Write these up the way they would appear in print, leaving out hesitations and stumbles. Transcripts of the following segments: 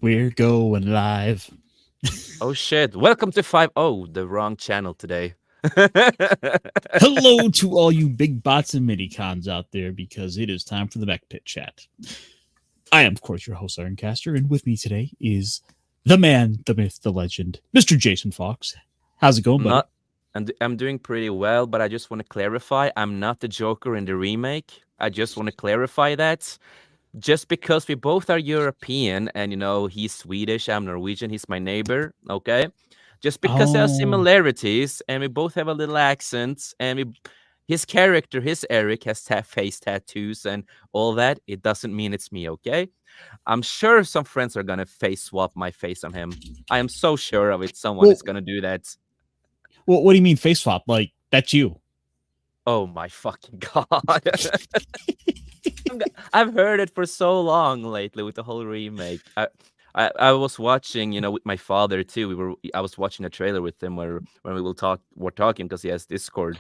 We're going live. Oh shit. Welcome to 5. Oh, the wrong channel today. Hello to all you big bots and mini cons out there because it is time for the Mechpit chat. I am, of course, your host, Ironcaster, and with me today is the man, the myth, the legend, Mr. Jason Fox. How's it going, buddy? Not and I'm doing pretty well, but I just want to clarify I'm not the Joker in the remake. I just want to clarify that. Just because we both are European and he's Swedish, I'm Norwegian, he's my neighbor, okay? Just because there are Oh, similarities and we both have a little accents and his character, his Eric, has face tattoos and all that, it doesn't mean it's me, okay? I'm sure some friends are gonna face swap my face on him. I am so sure of it. Someone well, is gonna do that. what do you mean face swap? Like, that's you. Oh my fucking god! I've heard it for so long lately with the whole remake. I was watching, with my father too. I was watching a trailer with him where when we're talking because he has Discord.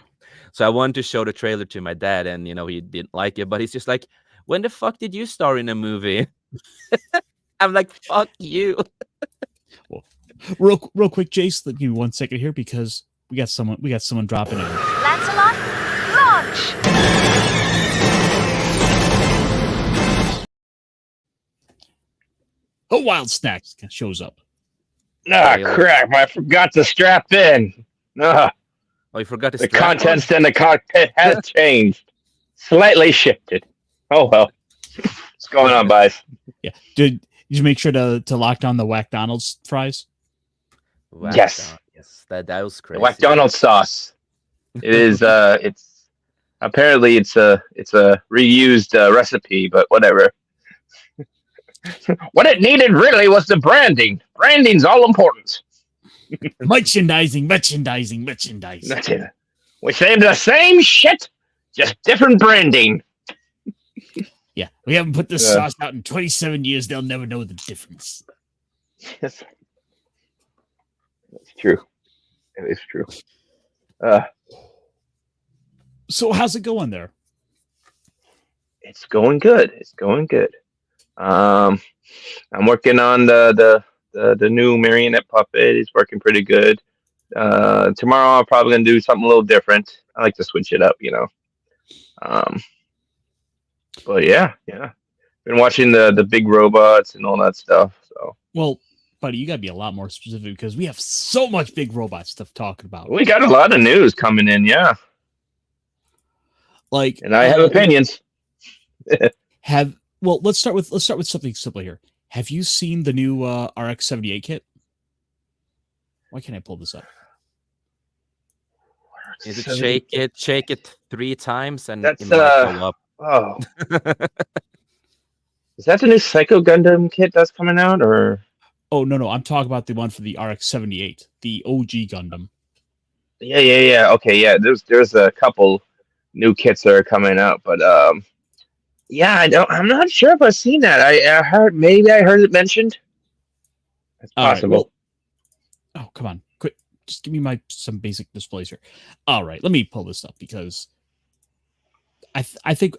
So I wanted to show the trailer to my dad, and he didn't like it. But he's just like, "When the fuck did you star in a movie?" I'm like, "Fuck you." Well, real quick, Jace, give me 1 second here because we got someone dropping in. Lancelot, launch! Oh, Wild Snacks shows up. Ah, Really? crap. I forgot to strap in. Ah, Oh, you forgot to the strap on? contents in the cockpit has changed. Slightly shifted. Oh, well. What's going on, guys? Yeah, did you make sure to lock down the Whack Donald's fries? Whack Yes. down. Yes, that was The crazy. McDonald's sauce. It is, it's, apparently it's a reused recipe, but whatever. What it needed really was the branding. Branding's all important. Merchandising. That's it. We say the same shit, just different branding. Yeah, we haven't put this Uh, sauce out in 27 years. They'll never know the difference. yes, that's true. It is true. Uh, So how's it going there? it's going good. It's going good. Um, I'm working on the new marionette puppet. It's working pretty good. Tomorrow I'm probably gonna do something a little different. I like to switch it up. Um, but yeah. Been watching the big robots and all that stuff. So Well, buddy, you got to be a lot more specific because we have so much big robot stuff talking about. we got a lot of news coming in. Yeah, Like, and I have opinions. have well, let's start with something simple here. Have you seen the new RX-78 kit? Why can't I pull this up? Is it 70. shake it 3 times and it That's might go up. oh, is that the new Psycho Gundam kit that's coming out, or? Oh no, I'm talking about the one for the RX-78, the OG Gundam. Yeah. Okay, yeah. There's a couple new kits that are coming out, but yeah, I'm not sure if I've seen that. I heard maybe I heard it mentioned. It's All right, well, possible. oh come on, quick, just give me some basic displays here. All right, let me pull this up because I think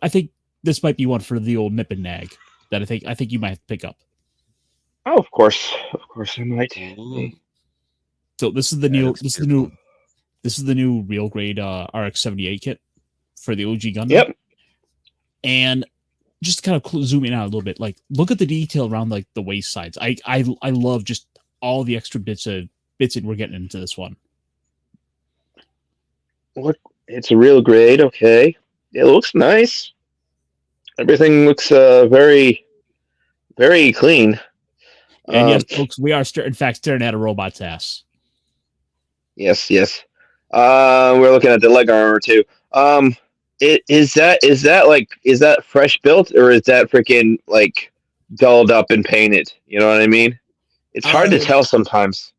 this might be one for the old nip and nag that I think you might have to pick up. Oh, of course I might. Ooh, So this is the that new looks beautiful. this is the new real grade RX-78 kit for the OG Gundam, Yep. and just to kind of zoom in out a little bit, like look at the detail around like the waist sides. I love just all the extra bits that we're getting into this one. What? It's a real grade. Okay. It looks nice. Everything looks very clean. And Um, yes, folks, we are in fact staring at a robot's ass. yes. We're looking at the leg armor too. Is that fresh built or is that freaking like dulled up and painted? You know what I mean? It's hard to Uh, tell sometimes.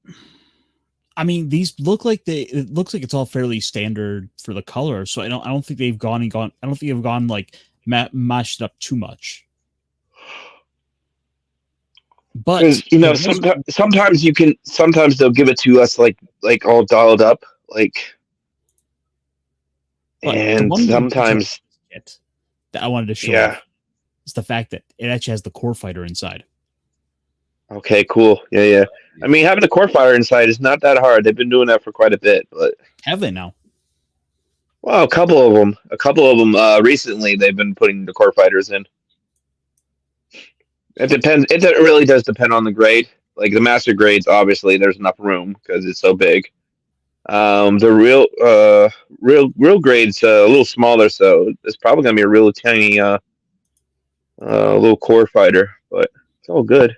I mean, these look like it looks like it's all fairly standard for the color. So I don't think they've gone. I don't think they've gone like mashed up too much. But Because sometimes you can sometimes they'll give it to us like all dolled up like, the and one thing to tell sometimes it that I wanted to show yeah. off is the fact that it actually has the core fighter inside. Okay, cool. Yeah. I mean, having a core fighter inside is not that hard. They've been doing that for quite a bit, but Have they now? well, a couple of them. Recently, they've been putting the core fighters in. It depends. It really does depend on the grade. Like the master grades, obviously, there's enough room because it's so big. The real grades a little smaller, so it's probably gonna be a real tiny little core fighter, but it's all good.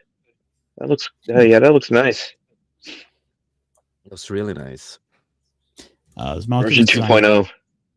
That looks yeah, that looks nice. It was really nice. This mount Version is designed 2.0.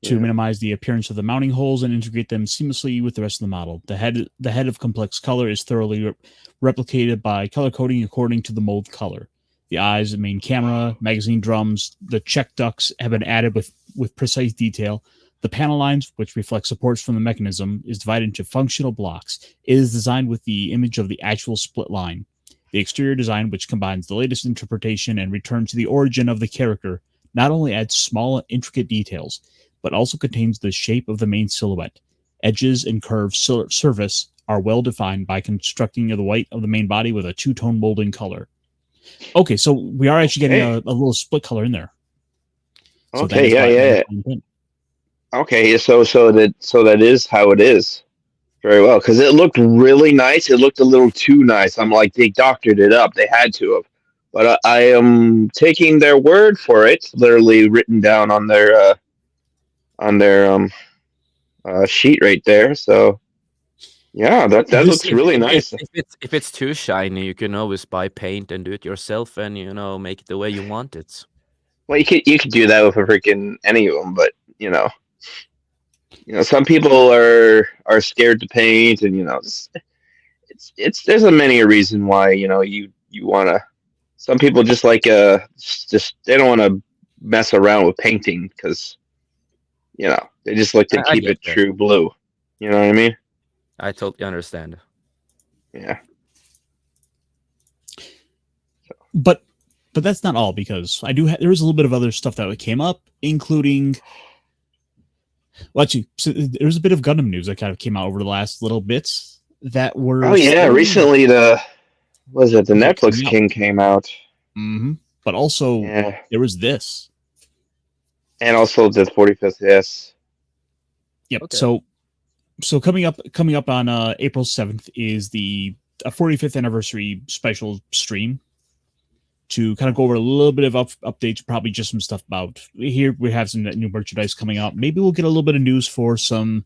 to Yeah. minimize the appearance of the mounting holes and integrate them seamlessly with the rest of the model. The head of complex color is thoroughly replicated by color coding according to the mold color. The eyes, the main camera, magazine drums, the check ducts have been added with precise detail. The panel lines, which reflect supports from the mechanism, is divided into functional blocks. It is designed with the image of the actual split line. The exterior design, which combines the latest interpretation and return to the origin of the character, not only adds small, intricate details, but also contains the shape of the main silhouette. Edges and curved surface are well defined by constructing the white of the main body with a two-tone molding color. Okay, so we are actually getting a little split color in there. So Okay, yeah. Okay, so that is how it is. Very well, because it looked really nice. It looked a little too nice. I'm like, they doctored it up. They had to have. But I am taking their word for it. Literally written down on their sheet right there. So yeah, that looks really nice. If it's too shiny, you can always buy paint and do it yourself, and make it the way you want it. Well, you could do that with a freaking any of them, but some people are scared to paint, and it's there's a many a reason why you want to. Some people just like just they don't want to mess around with painting because they just like to I keep get it that. true blue. You know what I mean? I totally understand. Yeah. But that's not all, because I do. There was a little bit of other stuff that came up, including. Well, actually, so there was a bit of Gundam news that kind of came out over the last little bits that were. Oh yeah, recently the Netflix King came out. Mm-hmm. But also, Yeah, there was this. and also the 45th. Yes. Yep. Okay. So coming up on April 7th is the 45th anniversary special stream to kind of go over a little bit of updates, probably just some stuff about here. We have some new merchandise coming out. Maybe we'll get a little bit of news for some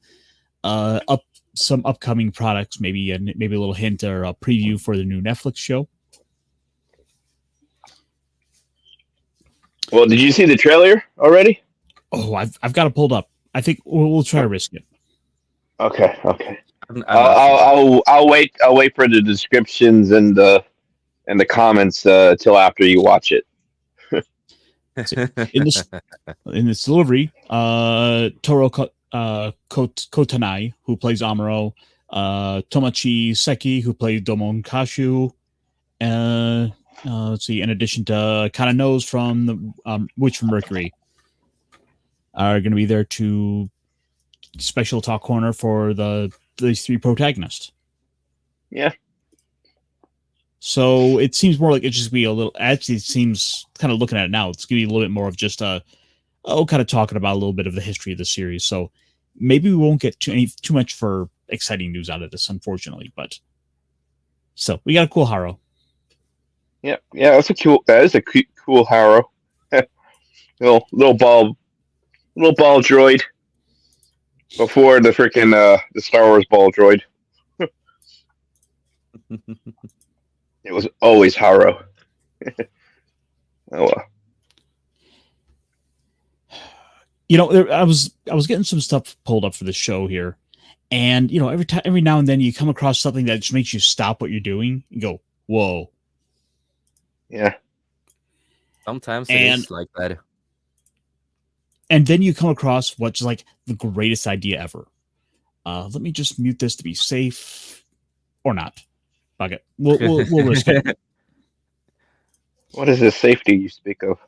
upcoming products, maybe a little hint or a preview for the new Netflix show. Well, did you see the trailer already? Oh, I've got it pulled up. I think we'll try to risk it. Okay. I'm not I'll wait. I'll wait for the descriptions and the comments till after you watch it. In this delivery, Toro Kotanai, who plays Amuro, Tomochi Seki, who plays Domon Kashu, let's see, in addition to Kana Knows from the Witch from Mercury, are going to be there to special talk corner for these three protagonists. Yeah. So it seems more like it just be a little. Actually, it seems, kind of looking at it now, it's going to be a little bit more of just kind of talking about a little bit of the history of the series. So maybe we won't get too much for exciting news out of this, unfortunately. But so we got a cool Haro. Yeah. That is a cool Haro. little ball droid before the freaking the Star Wars ball droid. It was always Haro. Oh well. I was getting some stuff pulled up for the show here, and every now and then you come across something that just makes you stop what you're doing and go, "Whoa!" Yeah. Sometimes it is like that. And then you come across what's like the greatest idea ever. Let me just mute this to be safe, or not. Fuck it. We'll risk it. What is this safety you speak of?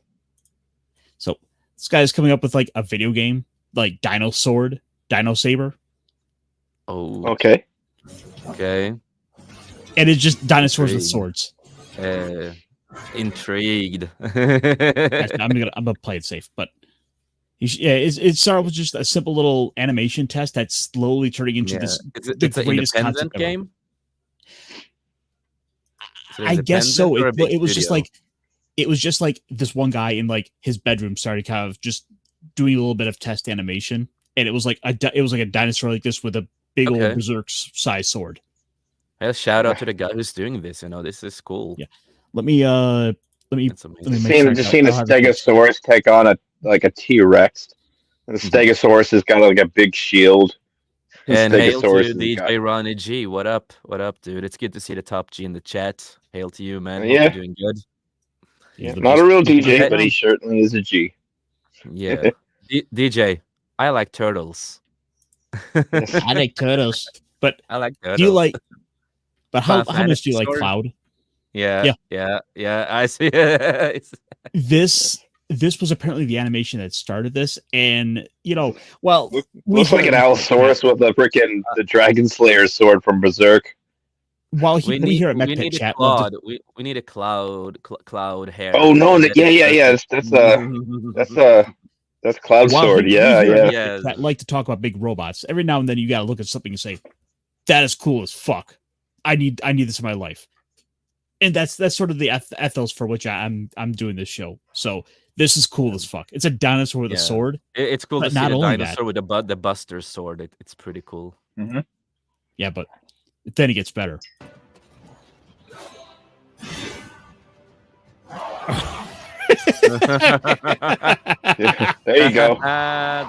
So this guy's coming up with like a video game, like Dino Sword, Dino Saber, Oh, Okay. okay. and it's just dinosaurs with swords. Intrigued. Actually, I'm gonna play it safe, but it started with just a simple little animation test that's slowly turning into Yeah. the It's an greatest concept independent ever. game? Is it I guess so. independent or a big It was just studio? like this one guy in like his bedroom started kind of just doing a little bit of test animation, and it was like a dinosaur like this with a big old Okay. berserk size sword. Yeah, shout out to the guy who's doing this. This is cool. Yeah. Let me That's let me amazing. make sure Just seen a I have it. Stegosaurus take on a T-Rex. And the Mhm. Stegosaurus has got like a big shield. And hail to Stegosaurus has DJ got Ronnie G. What up? What up, dude? It's good to see the top G in the chat. Hail to you, man. Hope yeah, you're doing good. He's the not a beast. real He's the DJ, beast. but he certainly is a G. Yeah. DJ, I like turtles. Yes. I like turtles, but I like turtles. do you like? But Final how much do you Fantasy like sword? Cloud? Yeah. I see. It's- This was apparently the animation that started this, and well, Looks like an Allosaurus with a freaking the Dragon Slayer sword from Berserk. While we here at we Mechpit need a chat love to cloud. We need a cloud hair. Oh no, That is yeah. That's Cloud while Sword. we Yeah, here at yeah. Mechpit chat like to talk about big robots. Every now and then you got to look at something and say, "That is cool as fuck. I need this in my life." And that's sort of the ethos for which I'm doing this show. So this is cool as fuck. It's a dinosaur with a Yeah. sword. It's cool But to see not the only dinosaur with the Buster sword. It's pretty cool. Mm-hmm. Yeah, but then it gets better. There you go.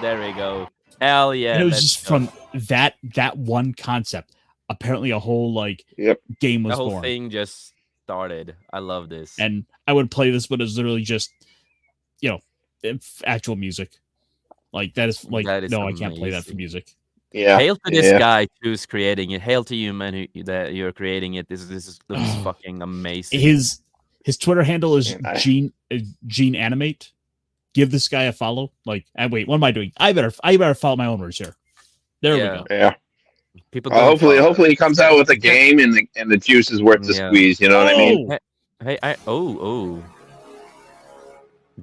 There we go. Hell yeah! And it was let's just go. from that one concept. Apparently, a whole game was The whole born. thing just started. I love this. And I would play this, but it's literally just actual music. Like that is like That is no, I can't play that for amazing. music. Yeah. Hail to this yeah. guy who's creating it. Hail to you, man, that you're creating it. This looks fucking amazing. His Twitter handle is Man, Gene Animate. Give this guy a follow. Like, wait, what am I doing? I better follow my own words here. There we go. Yeah. People Hopefully he comes out with a game and the juice is worth the squeeze. You know what I mean? Hey,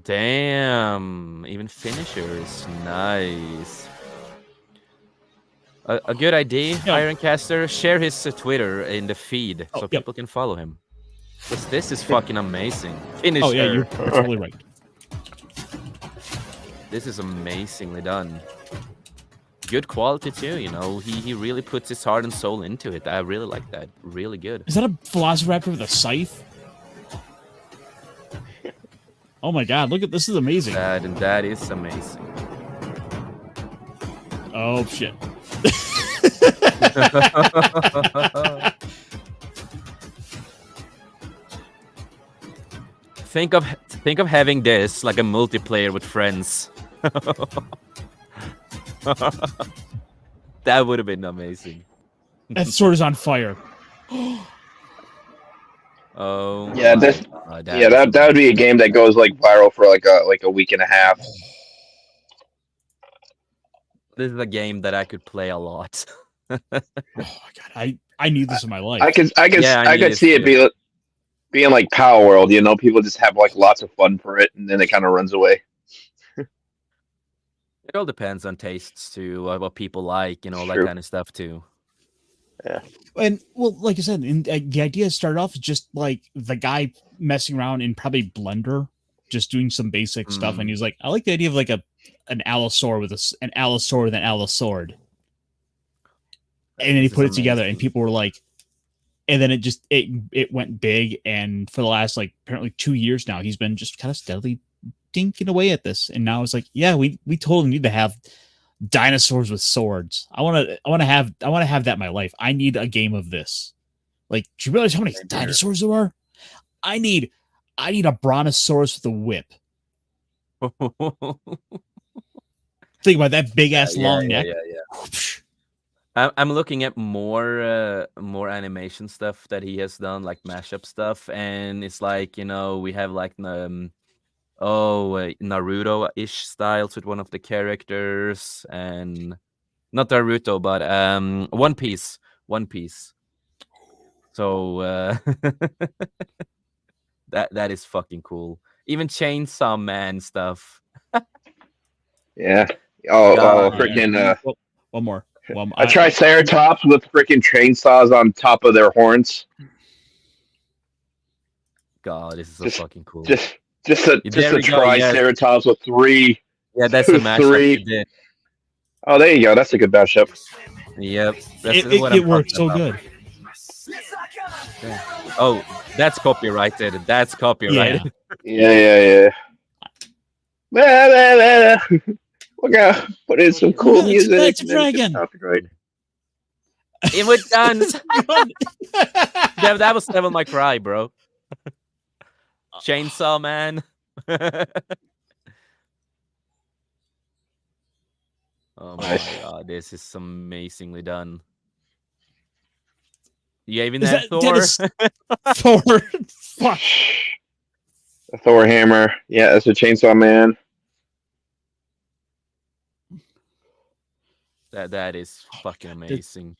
damn, even finishers, nice. A good idea, Ironcaster. Share his Twitter in the feed so people can follow him. This is fucking amazing. Finisher. Oh yeah, you're totally right. This is amazingly done. Good quality too, he really puts his heart and soul into it. I really like that. Really good. Is that a Velociraptor with a scythe? Oh my god, look at this is amazing. That is amazing. Oh shit. Think of having this like a multiplayer with friends. That would have been amazing. That sword is on fire. Oh yeah, that would be a game that goes like viral for like a week and a half. This is a game that I could play a lot. Oh my god, I need this in my life. I could see it being like Power World. People just have like lots of fun for it, and then it kind of runs away. It all depends on tastes too, what people like, that kind of stuff too. Yeah. And well, like I said, the idea started off just like the guy messing around in probably Blender, just doing some basic stuff, and he's like, I like the idea of like an Allosaur with an Allosaur with an Allosword. And then he put it together, and people were like, and then it went big, and for the last like apparently 2 years now, he's been just kind of steadily dinking away at this, and now it's like, yeah, we totally need to have dinosaurs with swords. I want to have that in my life. I need a game of this. Like, do you realize how many dinosaurs there are? I need a brontosaurus with a whip. Think about that big ass long neck. I'm looking at more animation stuff that he has done, like mashup stuff, and it's like we have like Naruto-ish styles with one of the characters, and not Naruto, but One Piece. So That is fucking cool. Even Chainsaw Man stuff. Yeah. God, Freaking One more. a triceratops with freaking chainsaws on top of their horns. God, this is so Just, fucking cool. just a There we go, yes. triceratops with three. Yeah, that's a mashup you did. Oh, there you go. That's a good mashup. Yep, that's what It I'm worked talking so about. good. Yeah. Oh, that's copyrighted. That's copyrighted. Yeah. We're gonna put in some cool music. It's a dragon. Copyright. It went done. that was Devil May Cry, bro. Chainsaw Man. Oh my god, this is amazingly done. You even have Thor. Thor. Fuck. A Thor hammer. Yeah, that's a Chainsaw Man. That is fucking amazing.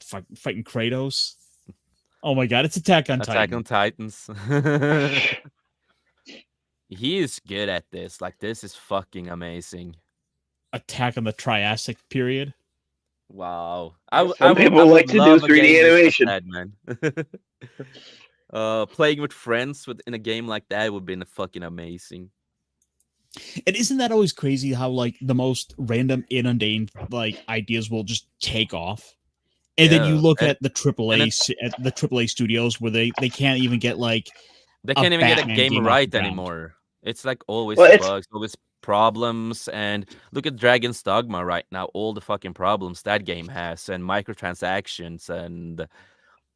Fighting Kratos. Oh my god, it's Attack on Titans. He is good at this. Like, this is fucking amazing. Attack on the Triassic period. Wow. Some people like to do 3D animation. Like that, man. Playing with friends in a game like that would be fucking amazing. And isn't that always crazy how like the most random inundating like ideas will just take off? And then you look at the AAA studios where they can't even get like they can't even get a game right anymore. It's like always bugs, always problems. And look at Dragon's Dogma right now, all the fucking problems that game has, and microtransactions, and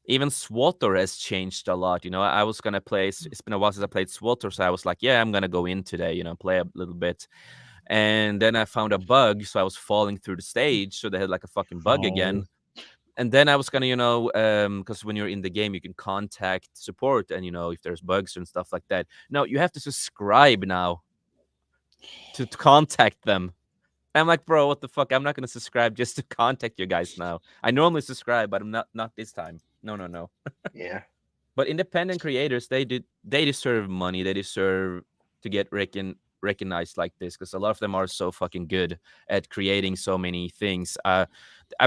even SWTOR has changed a lot. You know, I was gonna play. It's been a while since I played SWTOR, so I was like, yeah, I'm gonna go in today. You know, play a little bit. And then I found a bug, so I was falling through the stage. So they had like a fucking bug again. And then I was gonna, because when you're in the game, you can contact support, and if there's bugs and stuff like that. No, you have to subscribe now to contact them. I'm like, bro, what the fuck? I'm not gonna subscribe just to contact you guys now. I normally subscribe, but I'm not this time. No. Yeah. But independent creators, they deserve money. They deserve to get recognized like this, because a lot of them are so fucking good at creating so many things. I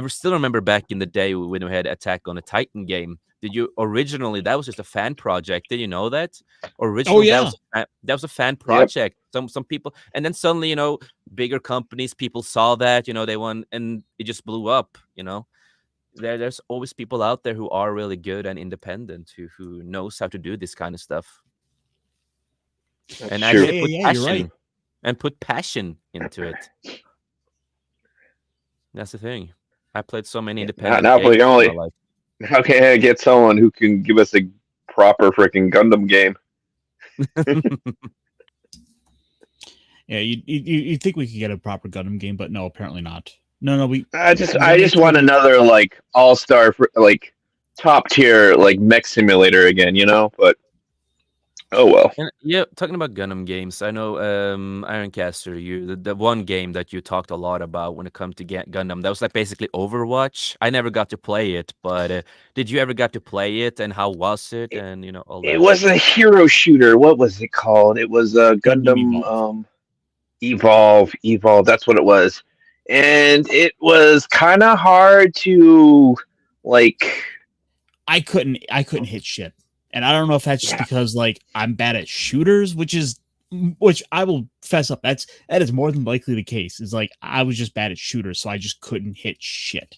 still remember back in the day when we had Attack on a Titan game. Did you originally? That was just a fan project. Did you know that? Originally, that was a fan project. Yep. Some people, and then suddenly, bigger companies, people saw that, they won, and it just blew up. There's always people out there who are really good and independent, who knows how to do this kind of stuff. That's and true. actually put passion right. and put passion into it. That's the thing. I played so many independent games in my life. How can I get someone who can give us a proper freaking Gundam game? Yeah, you think we could get a proper Gundam game, but no, apparently not. No, I just want another like all-star like top tier like mech simulator again, But oh well. And, yeah, talking about Gundam games, I know Ironcaster, the one game that you talked a lot about when it comes to Gundam, that was like basically Overwatch. I never got to play it, but did you ever got to play it, and how was it, and all that? It was a hero shooter. What was it called? It was Gundam Evolve. That's what it was. And it was kind of hard to like. I couldn't hit shit. And I don't know if that's just because like I'm bad at shooters, which I will fess up. That is more than likely the case. Is like I was just bad at shooters, so I just couldn't hit shit.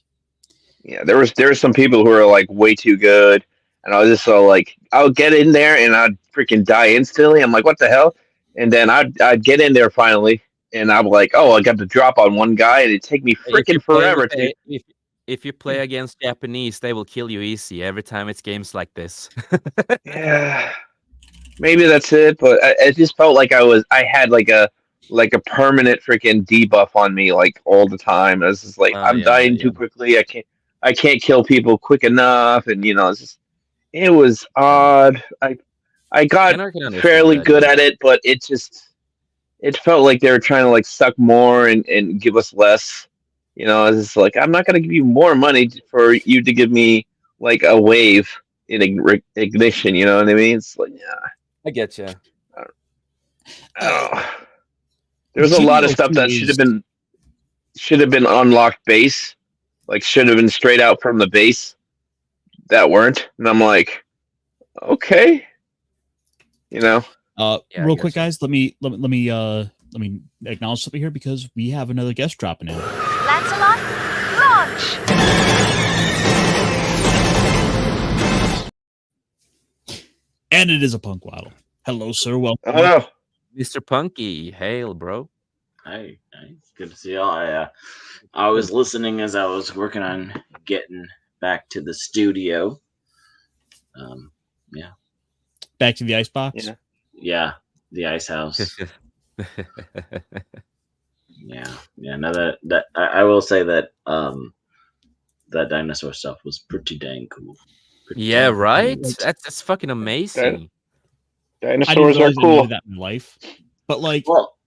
Yeah, there was some people who were like way too good, and I was just so like I'll get in there and I'd freaking die instantly. I'm like, what the hell? And then I'd get in there finally, and I'm like, oh, I got to drop on one guy, and it'd take me freaking forever to. If you play against Japanese, they will kill you easy every time it's games like this. Yeah, maybe that's it. But I just felt like I had like a permanent freaking debuff on me like all the time. I was just like, I'm dying too quickly. I can't kill people quick enough, and it was odd. I got fairly good at it, but it felt like they were trying to like suck more and give us less. It's just like, I'm not going to give you more money for you to give me like a wave. ignition. You know what I mean? It's like, yeah, I get you. oh. There's a lot of stuff GBO2 that is should have been unlocked base, like should have been straight out from the base that weren't, and I'm like, okay, you know. Yeah, I real quick, get you. guys. Let me acknowledge something here because we have another guest dropping in. Lancelot, launch! And it is a punk waddle. Hello, sir. Welcome. Oh, Mr. Punky, hail, bro. Hi, good to see y'all. I was listening as I was working on getting back to the studio. Yeah, Back to the icebox. yeah. the ice house. Yeah. No, that I will say that that dinosaur stuff was pretty dang cool. Yeah, dang right? cool. That's fucking amazing. I didn't Dinosaurs are realize I cool. needed that in life. But like, Well,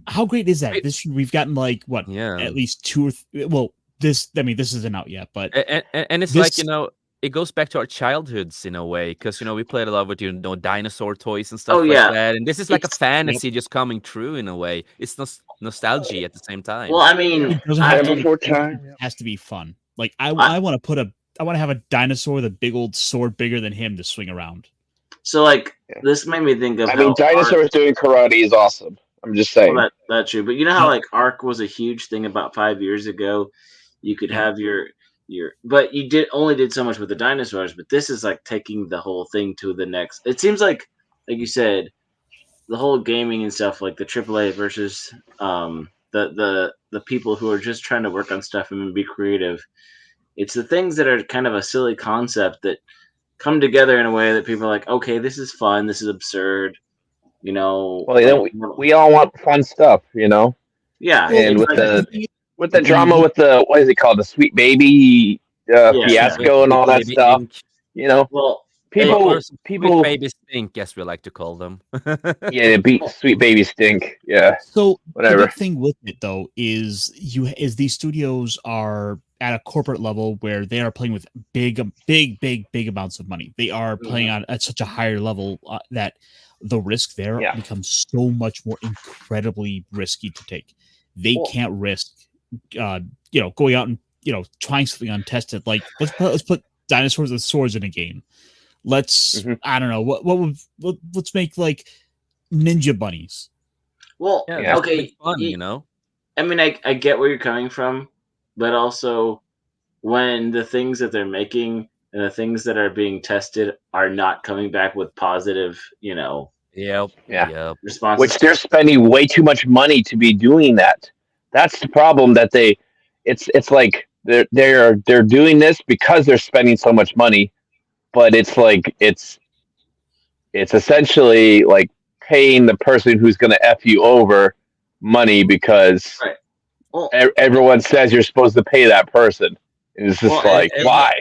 how great is that? Wait. This we've gotten like what? Yeah. At least two or well, this. I mean, this isn't out yet, but And it's This- like, it goes back to our childhoods in a way, because we played a lot with dinosaur toys and stuff Oh, like yeah. that, and this is like a It's- fantasy just coming true in a way. It's nostalgia at the same time. well, I mean, it doesn't I- have to Time be, before time. it has to be fun. Like I want to have a dinosaur with a big old sword bigger than him to swing around. so like Yeah. this made me think of I how mean, dinosaurs doing karate is awesome. I'm just saying. Well, that's true. But you know how Yep. like Ark was a huge thing about 5 years ago. You could Yeah. have your, but you only did so much with the dinosaurs. But this is like taking the whole thing to the next. It seems like you said, the whole gaming and stuff, like the AAA versus the people who are just trying to work on stuff and be creative. It's the things that are kind of a silly concept that come together in a way that people are like, okay, this is fun, this is absurd, Well, we all want fun stuff, you know. yeah, And it's with like- the drama, with the what is it called, the Sweet Baby fiasco and all that Baby stuff, Ink, you know. well, or Sweet People, baby stink, as we like to call them. yeah, they beat Sweet Baby stink, yeah. So Whatever. the big thing with it though is these studios are at a corporate level where they are playing with big amounts of money. They are playing on at such a higher level that the risk there Yeah. becomes so much more incredibly risky to take. They Well- can't risk, going out and trying something untested. Like let's put dinosaurs with swords in a game. Let's Mhm. I don't know let's make like ninja bunnies. well, Yeah, Yeah. that's okay, big fun, I mean, I get where you're coming from, but also when the things that they're making and the things that are being tested are not coming back with positive, Yep. Yeah. Yep. responses. Which they're spending way too much money to be doing that. That's the problem. That it's like they're doing this because they're spending so much money, but it's like it's essentially like paying the person who's going to f you over money because Right. Well, everyone says you're supposed to pay that person. And it's just Well, like why?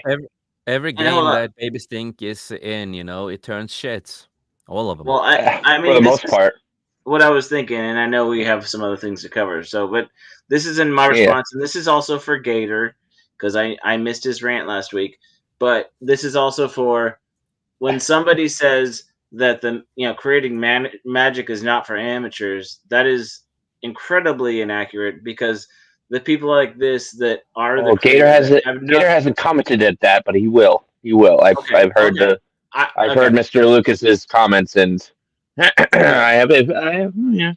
Every And hold game on. that Baby Stink is in, it turns shit. All of them. well, I mean, For the this most is part, what I was thinking, and I know we have some other things to cover. So, but this is in my Yeah. response, and this is also for Gator because I missed his rant last week. But this is also for when somebody says that creating magic is not for amateurs. That is incredibly inaccurate because the people like this that are well, the Gator creators have no- Gator hasn't commented at that, but he will. He will. I've heard okay. I've heard Mr. Lucas's comments, and I have yeah.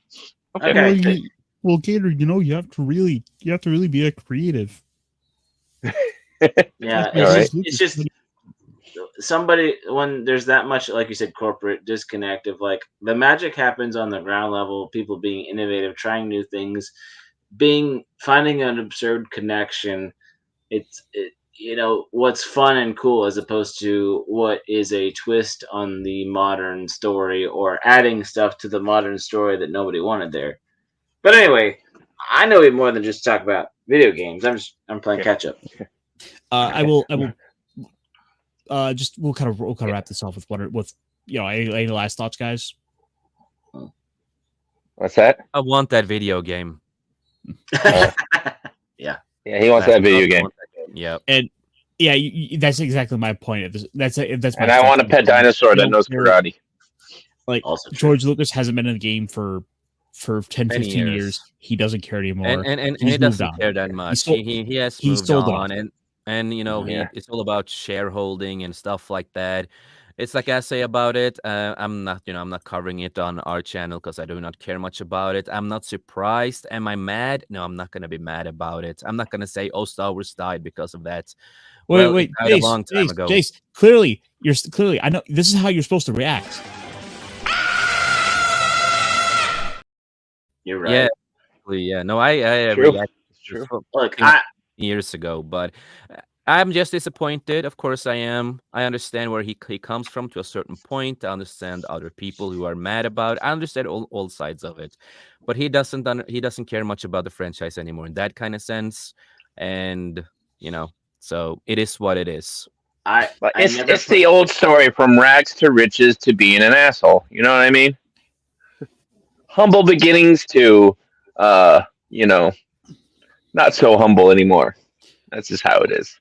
Okay. Well, Gator, you have to really be a creative. Yeah, All right. it's just somebody when there's that much, like you said, corporate disconnect of like the magic happens on the ground level, people being innovative, trying new things, finding an absurd connection. What's fun and cool as opposed to what is a twist on the modern story or adding stuff to the modern story that nobody wanted there. But anyway, I know even more than just talk about video games. I'm playing catch up. I will we'll kind of wrap this off with any last thoughts, guys. What's that? I want that video game. Yeah, he wants that video game. Yep. And Yeah, that's exactly my point. That's my. And I want a pet dinosaur that knows karate. Like Also true. George Lucas hasn't been in the game for 10, 10 15 years. years. He doesn't care anymore. And He's he moved doesn't on. care that much. sold- He has He's moved sold on, off. and you know Yeah. it's all about shareholding and stuff like that. It's like I say about it. I'm not covering it on our channel because I do not care much about it. I'm not surprised. Am I mad? No, I'm not gonna be mad about it. I'm not gonna say, "Oh, Star Wars died because of that." Well, Wait, it died a Jace, long time ago. Jace, clearly, I know this is how you're supposed to react. You're right. Yeah. No, I True. reacted It's true. Look, years ago, but I'm just disappointed. Of course, I am. I understand where he comes from to a certain point. I understand other people who are mad about it. I understand all sides of it, but he doesn't care much about the franchise anymore in that kind of sense, and so it is what it is. I But I never it's the old story from rags to riches to being an asshole. You know what I mean? Humble beginnings to, not so humble anymore. That's just how it is.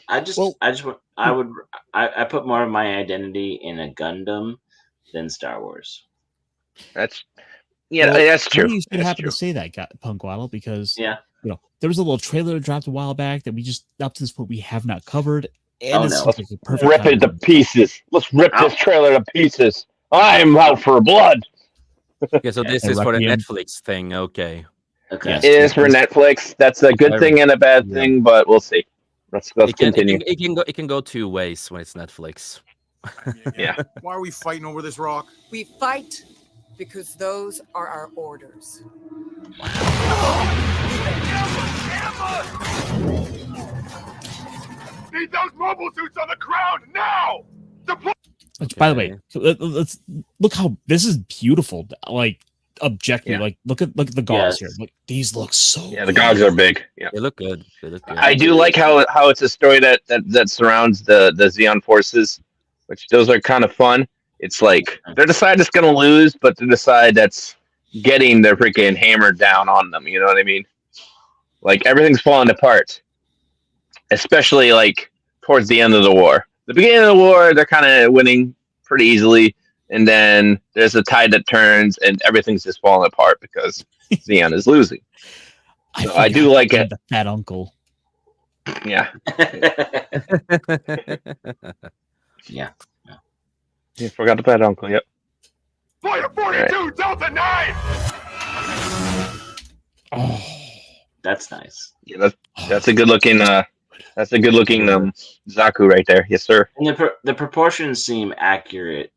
I just Well- I put more of my identity in a Gundam than Star Wars. That's Well, that's true. You should That's happen true. to say that, Punk Waddle, because Yeah. there was a little trailer that dropped a while back that we just up to this point we have not covered. And Oh, it no. seems like the perfect Rip time it to to- pieces. Let's rip Ow. this trailer to pieces. I'm out for blood. Okay, so this and is for the Requiem. Netflix thing. Okay. Okay. Yes. It is for Netflix. That's a good thing and a bad thing, but we'll see. Let's continue. It can go two ways when it's Netflix. Yeah. Why are we fighting over this rock? We fight because those are our orders. Need those mobile suits on the ground now! Which, by the way, Okay. so let's look how this is beautiful. Like objectively, Yeah. like look at the goggles Yes. here. Look, these look so. Yeah, the gogs are big. Yeah. They look good. They look good. I do like how it's a story that surrounds the Xeon forces, which those are kind of fun. It's like they're the side that's gonna lose, but they're the side that's getting their freaking hammered down on them. You know what I mean? Like everything's falling apart, especially like towards the end of the war. The beginning of the war, they're kind of winning pretty easily, and then there's a tide that turns, and everything's just falling apart because Xeon is losing. So I do forgot like to it. add the fat uncle. Yeah. Yeah. You forgot the pet uncle. Yep. Fire 42 Delta 9! Oh, That's nice. Yeah, that's a good looking. That's a good looking Zaku right there. Yes, sir. And the proportions seem accurate,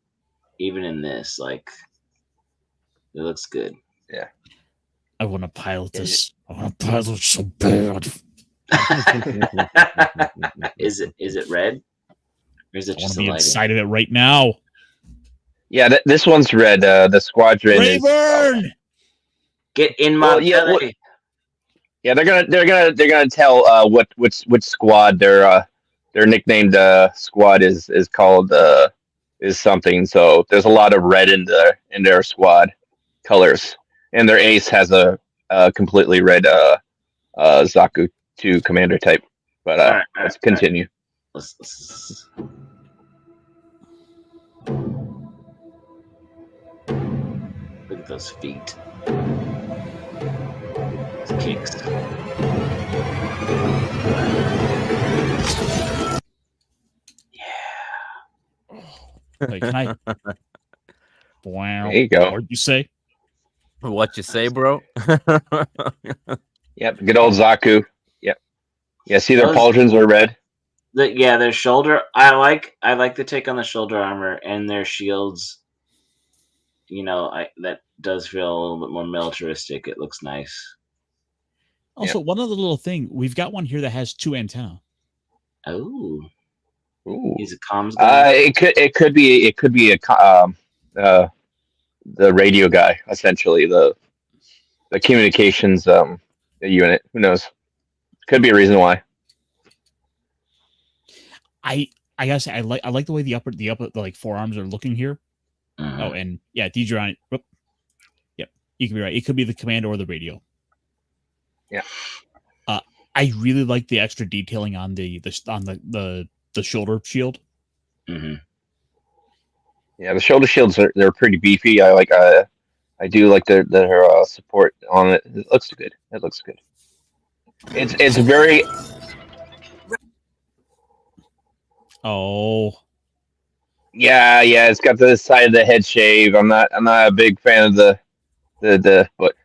even in this. Like, it looks good. I want to pilot this. I want to pilot so bad. Is it red? Or is it I want just to the be lighting? inside of it right now. Yeah, this one's red. The squadron is. Bravern! Get in my Well, yeah, belly. Yeah, they're gonna tell which squad their nicknamed squad is called is something. So there's a lot of red in their squad colors, and their ace has a completely red Zaku 2 commander type. But All right, let's continue. Let's- Look at those feet. Those kicks. Wait, can I? Wow. There you go. What'd you say? What you say, bro? Yep, good old Zaku. Yep. Yeah, see their Those- pauldrons are red. Their shoulder. I like the take on the shoulder armor and their shields. That does feel a little bit more militaristic. It looks nice. Also, one other little thing. We've got one here that has 2 antennae. Oh, Ooh. he's a comms guy. It could be the radio guy, essentially the communications unit. Who knows? Could be a reason why. I gotta say, I like the way the upper like forearms are looking here. Mhm. Oh, and yeah, Deidre. Yep, you could be right. It could be the command or the radio. Yeah. I really like the extra detailing on the shoulder shield. Mm-hmm. Yeah, the shoulder shields they're pretty beefy. I do like their support on it. It looks good. It looks good. It's very Oh, yeah. It's got the side of the head shave. I'm not a big fan of the but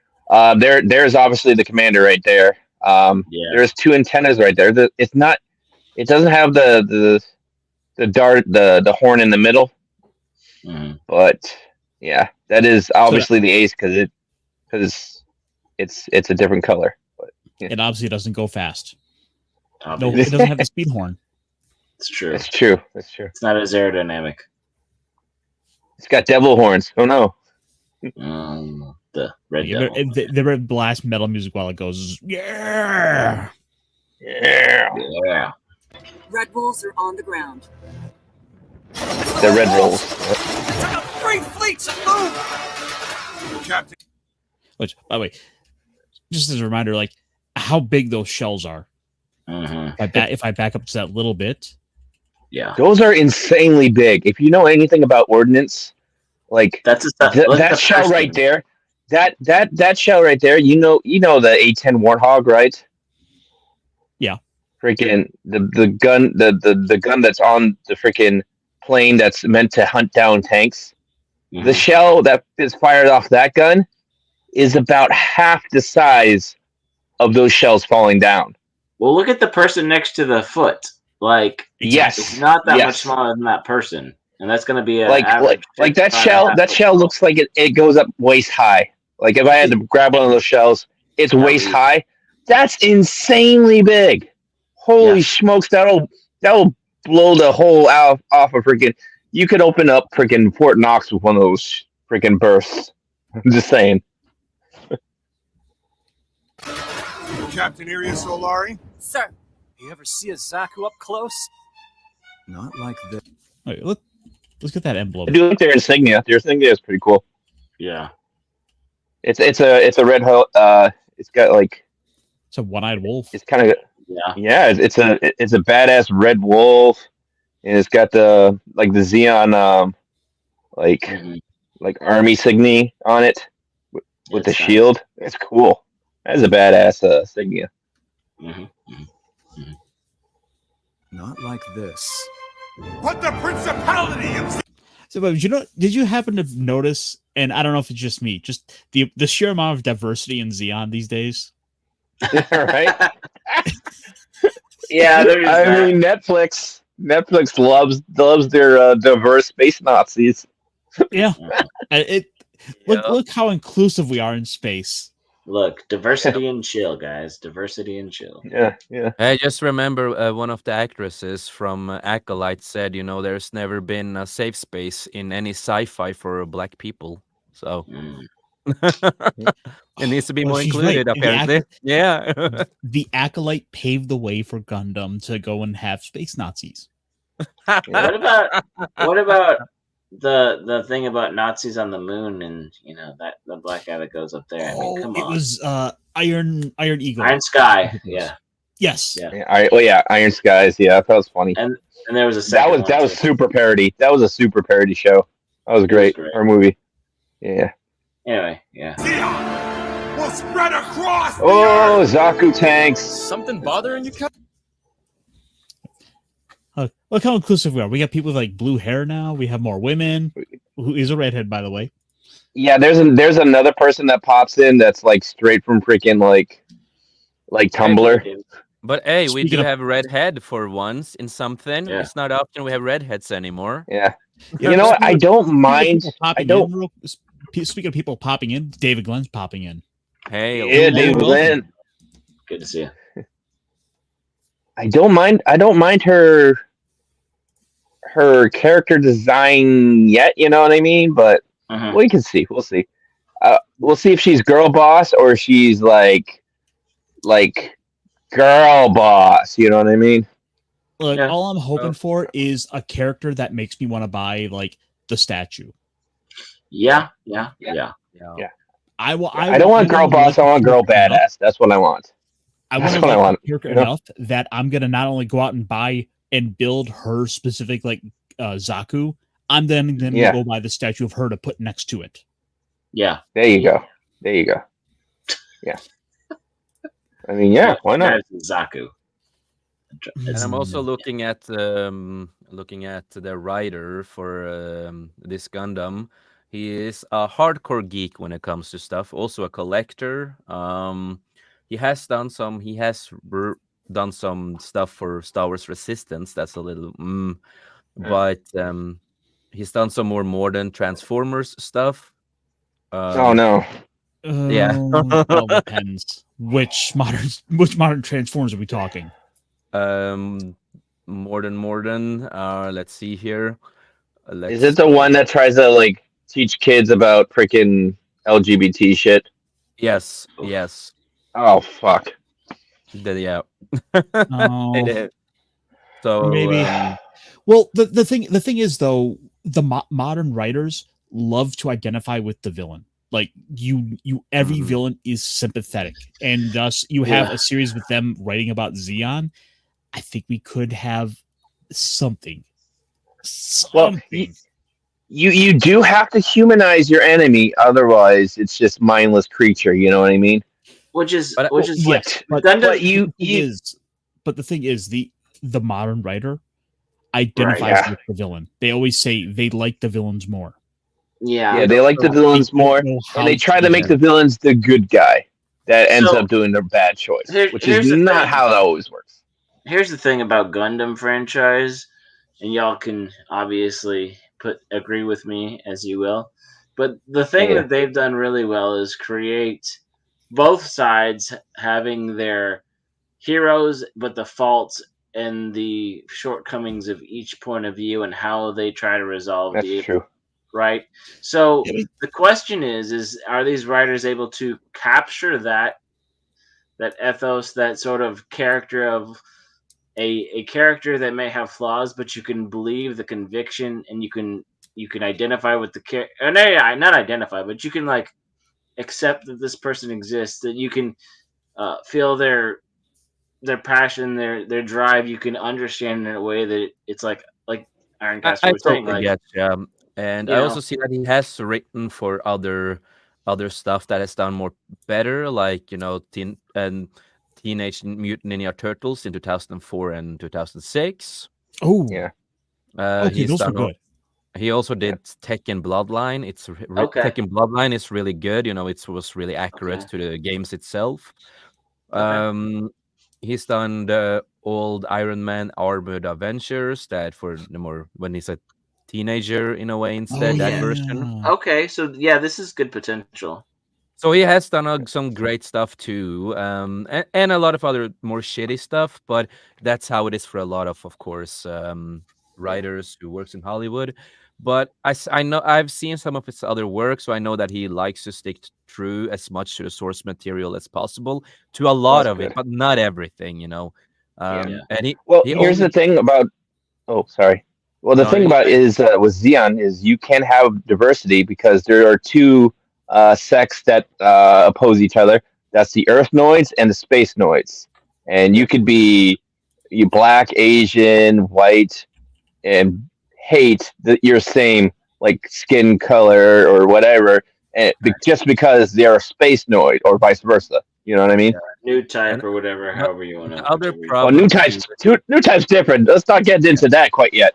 there's obviously the commander right there. Yeah. There's two antennas right there. It doesn't have the dart the horn in the middle, Mm-hmm. but yeah, that is obviously the ace because it's a different color. But yeah. it obviously doesn't go fast. No, Obviously. it doesn't have the speed horn. It's true. That's true. That's true. It's not as aerodynamic. It's got devil horns. Oh no. The red Yeah, devil. the red blast metal music while it goes. Yeah. Yeah. Yeah. Red wolves are on the ground. The red rolls. Three fleets move! Captain. Which, by the way, just as a reminder, like how big those shells are. Mm-hmm. If I back up just that little bit, Yeah. Those are insanely big. If you know anything about ordnance, like That's that shell right there, that shell right there, you know the A-10 Warthog, right? Yeah. Freaking the gun the gun that's on the freaking plane that's meant to hunt down tanks. Mm-hmm. The shell that is fired off that gun is about half the size of those shells falling down. Well, look at the person next to the foot. Like, Yes. it's not that Yes. much smaller than that person, and that's going to be like that shell. That shell looks like it goes up waist high. Like if I had to grab one of those shells, it's waist high. That's insanely big. Holy smokes! That'll blow the whole off of freaking. You could open up freaking Fort Knox with one of those freaking bursts. I'm just saying. Captain Iria Solari? Sir, You ever see a Zaku up close? Not like this. wait, let's get that envelope. I do like their insignia. Their insignia is pretty cool. Yeah. It's a red. It's got like It's a one-eyed wolf. it's kind of Yeah. It's a badass red wolf, and it's got the Xeon like Mhm. like army signy on it with the It's nice. shield. It's cool. That's a badass insignia. Mhm. Not like this. Put the principality in. So, but did you happen to notice? And I don't know if it's just me, just the sheer amount of diversity in Xeon these days. Right? Yeah, there's I that. mean, Netflix loves their diverse space Nazis. Yeah, Mhm. look how inclusive we are in space. Look, diversity and chill, guys. Diversity and chill. Yeah. I just remember one of the actresses from Acolyte said, there's never been a safe space in any sci-fi for black people. So Mm. it needs to be Well, more she's included, right. apparently. Yeah. The Acolyte paved the way for Gundam to go and have space Nazis. What about the thing about Nazis on the moon and that the black guy that goes up there? I mean, come it on. was Iron Eagle. Iron Sky. Yeah. Yes. Yeah. Iron Skies. Yeah, that was funny. And there was a That second was one, too. super parody. That was a super parody show. That was great. great. Or movie. Yeah. Anyway, yeah. Xeon will spread across the Oh, earth. Zaku tanks. Something bothering you, Captain? Look how inclusive we are. We got people with like blue hair now. We have more women. Who is a redhead, by the way. Yeah, there's another person that pops in that's like straight from freaking like Tumblr. But hey, we Speaking do of- have redhead for once in something. Yeah. It's not often we have redheads anymore. Yeah. You know what? I don't mind. Speaking of people popping in, David Glenn's popping in. Hey, Yeah, David Glenn. Good to see you. I don't mind her character design yet, you know what I mean? But Mhm. we can see. We'll see. We'll see if she's girl boss or she's like girl boss, you know what I mean? Look, Yeah. all I'm hoping for is a character that makes me want to buy like the statue. Yeah. Yeah. I I don't want girl boss, I want girl badass. That's what I want. I That's want to what I like want, the character you know? enough that I'm gonna not only go out and buy and build her specific like Zaku, I'm then gonna go buy the statue of her to put next to it. Yeah. There you go. There you go. Yeah. I mean, yeah, why not? That's Zaku. And I'm also Mm. looking at the writer for this Gundam. He is a hardcore geek when it comes to stuff. Also a collector. He has done some. Done some stuff for Star Wars Resistance. That's a little. But he's done some more modern Transformers stuff. Oh no. Yeah. It all depends. Which modern Transformers are we talking? Modern. Let's see here. Is it the one that tries to like teach kids about freaking LGBT shit? Yes. Oh fuck. Yeah. Oh, It is. So maybe. Well, the thing is though, the modern writers love to identify with the villain. Like every villain is sympathetic, and thus you have a series with them writing about Xeon. I think we could have something. Well, you do have to humanize your enemy, otherwise it's just mindless creature. You know what I mean? Which is yes, like but Gundam. the thing is the modern writer identifies with the villain. They always say they like the villains more. Yeah, they like the villains more, and they try to make the villains the good guy that ends up doing their bad choice, which is not how it always works. Here's the thing about Gundam franchise, and y'all can obviously agree with me as you will, but the thing that they've done really well is create both sides having their heroes, but the faults and the shortcomings of each point of view and how they try to resolve true. Right? So the question is are these writers able to capture that ethos, that sort of character of a character that may have flaws, but you can believe the conviction, and you can identify with the character. Not identify, but you can like accept that this person exists. That you can feel their passion, their drive. You can understand in a way that it's like Iron Caster was saying. Totally get you. And I also see that he has written for other stuff that has done more better, like Teenage Mutant Ninja Turtles in 2004 and 2006. Oh yeah. Those are good. He also did Tekken Bloodline. Tekken Bloodline is really good. It was really accurate to the games itself. He's done the old Iron Man Armored Adventures that for the more when he's a teenager in a way instead, that version. Okay, so this is good potential. So he has done some great stuff too, and a lot of other more shitty stuff, but that's how it is for a lot of course, writers who works in Hollywood. But I know I've seen some of his other work, so I know that he likes to stick true as much to the source material as possible, to a lot of it, but not everything, And here's the thing about. Oh, sorry. Well, the thing about is with Xeon is you can have diversity because there are two sects that oppose each other. That's the Earth Noids and the Space Noids, and you could be black, Asian, white, and hate your same like skin color or whatever, and just because they're a space noid or vice versa. You know what I mean? New type or whatever, however you want to. Other problem. New type's different. Let's not get into that quite yet.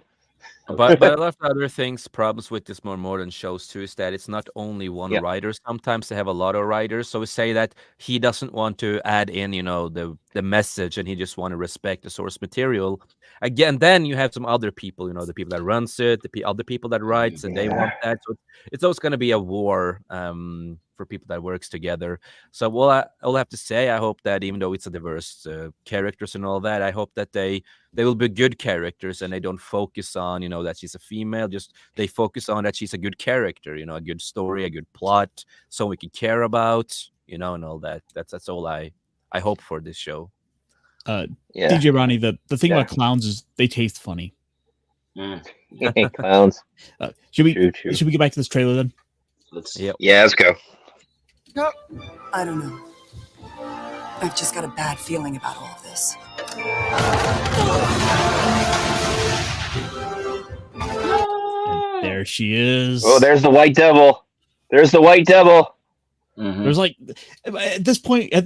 But a lot of other problems with this more modern shows too, is that it's not only one writer. Sometimes they have a lot of writers. So we say that he doesn't want to add in, the message, and he just want to respect the source material. Again, then you have some other people, the people that runs it, the other people that writes, and they want that. So it's always going to be a war for people that works together. So I'll have to say, I hope that even though it's a diverse characters and all that, I hope that they will be good characters, and they don't focus on, that she's a female. Just they focus on that she's a good character, a good story, a good plot, so we can care about, and all that. That's all I hope for this show. DJ Ronnie, the thing about clowns is they taste funny. Clowns. Should we get back to this trailer then? Let's go. No, I don't know. I've just got a bad feeling about all of this. And there she is. Oh, there's the White Devil. There's the White Devil. Mhm. There's like at this point in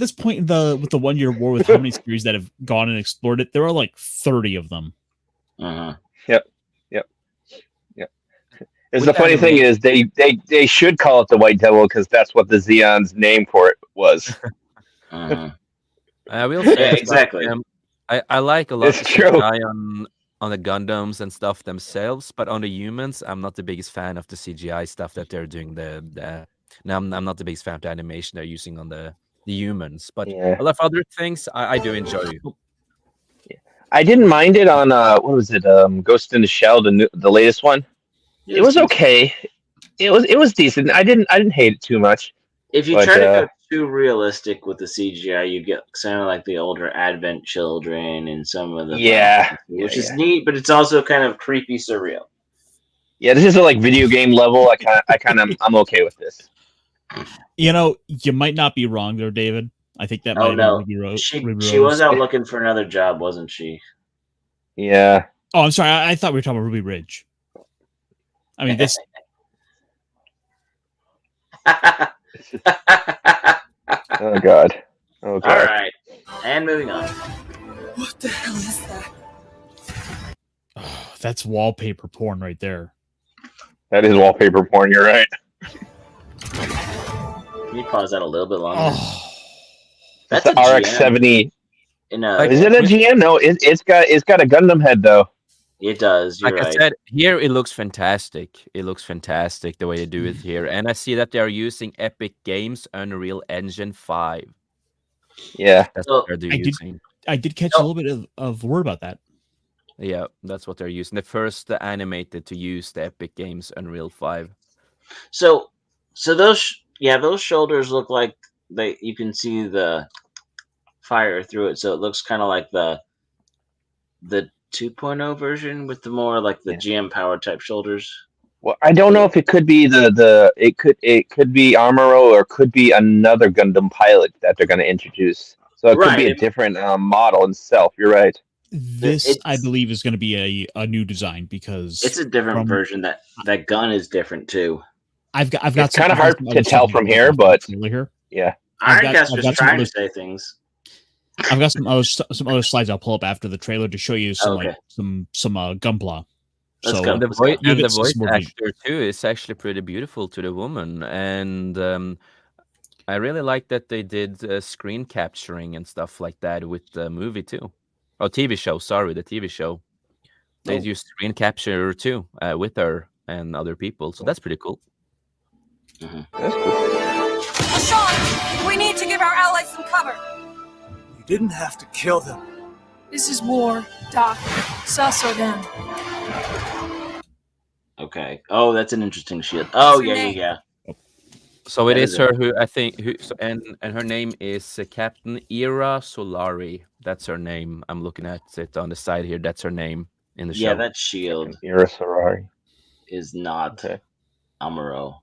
the with the 1 year war with how many series that have gone and explored it, there are like 30 of them. Uh-huh. Yep. The funny thing is they should call it the White Devil because that's what the Xeon's name for it was. Uh-huh. I will say Yeah, exactly. I like a lot It's of true. CGI on the Gundams and stuff themselves, but on the humans, I'm not the biggest fan of the CGI stuff that they're doing. No, I'm not the biggest fan of the animation they're using on the humans, but Yeah. a lot of other things I do enjoy. I didn't mind it on what was it? Ghost in the Shell, the latest one. It was decent. okay. It was decent. I didn't hate it too much. If you But, try to go too realistic with the CGI, you get kind of like the older Advent Children and some of the Yeah. which is neat, but it's also kind of creepy surreal. Yeah, this is like video game level. I'm okay with this. You know, you might not be wrong there, David. I think that might Oh have no, been Ruby she Rose. was out looking for another job, wasn't she? Yeah. Oh, I'm sorry. I thought we were talking about Ruby Ridge. I mean, this. Oh God. All right, and moving on. What the hell is that? Oh, that's wallpaper porn right there. That is wallpaper porn. You're right. Can you pause that a little bit longer? Oh, That's It's the a RX-70. GM. Is it a GM? No, it's got a Gundam head though. It does. You're Like right. I said, here it looks fantastic. It looks fantastic the way they do it here, and I see that they are using Epic Games Unreal Engine 5. Yeah. That's So, what they're using. I did catch a little bit of word about that. Yeah, that's what they're using. The first animated to use the Epic Games Unreal 5. So those shoulders look like you can see the fire through it. So it looks kind of like the 2.0 version with the more like the GM power type shoulders. Well, I don't know if it could be it could be Amuro or could be another Gundam pilot that they're going to introduce. So it could be a different model itself. You're right. This, I believe, is going to be a new design because it's a different version. That gun is different too. I've got. It's kind of hard to tell from here, but yeah. Ironcaster's trying to say things. I've got some other slides I'll pull up after the trailer to show you some Gunpla. Let's So go. And the voice more actor too is actually pretty beautiful to the woman, and I really like that they did screen capturing and stuff like that with the movie too. Oh, TV show. Sorry, the TV show. They used screen capture too with her and other people, so that's pretty cool. That's cool. Sean, we need to give our allies some cover. You didn't have to kill them. This is war, Doc. Sus or them. Okay. Oh, that's an interesting shield. Oh, What's her name? yeah. So That it is is her who I think and her name is Captain Ira Solari. That's her name. I'm looking at it on the side here. That's her name in the show. Yeah, that shield You're a Ferrari. is not Amuro.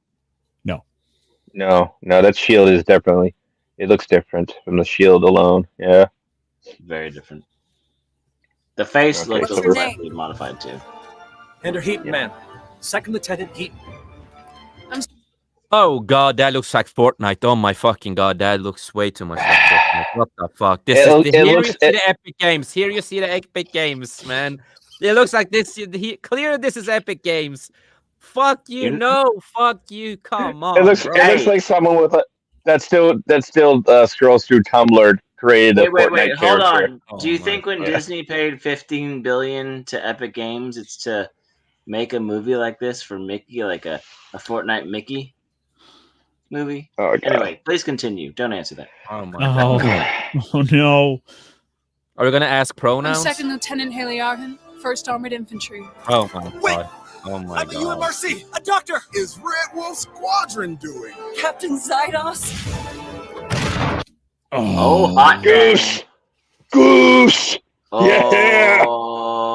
No, that shield is definitely. It looks different from the shield alone. Yeah. Very different. The face Okay, looks a What's little her name? slightly modified too. Commander Heaton, Yeah. man. Second Lieutenant Heaton. Oh god, that looks like Fortnite. Oh my fucking god, that looks way too much like Fortnite. What the fuck? Here you see the Epic Games. Here you see the Epic Games, man. It looks like this. Clearly, this is Epic Games. Fuck you, no. Fuck you. Come on. It looks like someone with that still scrolls through Tumblr created a Fortnite Wait, character. hold on. Oh Do you my think when God. Disney paid $15 billion to Epic Games, it's to make a movie like this for Mickey, like a Fortnite Mickey movie? Oh, God. Anyway, please continue. Don't answer that. Oh my god. Oh no! Are we gonna ask I'm pronouns? Second Lieutenant Haley Arhan, 1st Armored Infantry. Oh my Wait. god. Oh my I'm a god. UMRC, a doctor. Is Red Wolf Squadron doing? Captain Zydos? Oh, hot Goose! Goose! Oh, Yeah!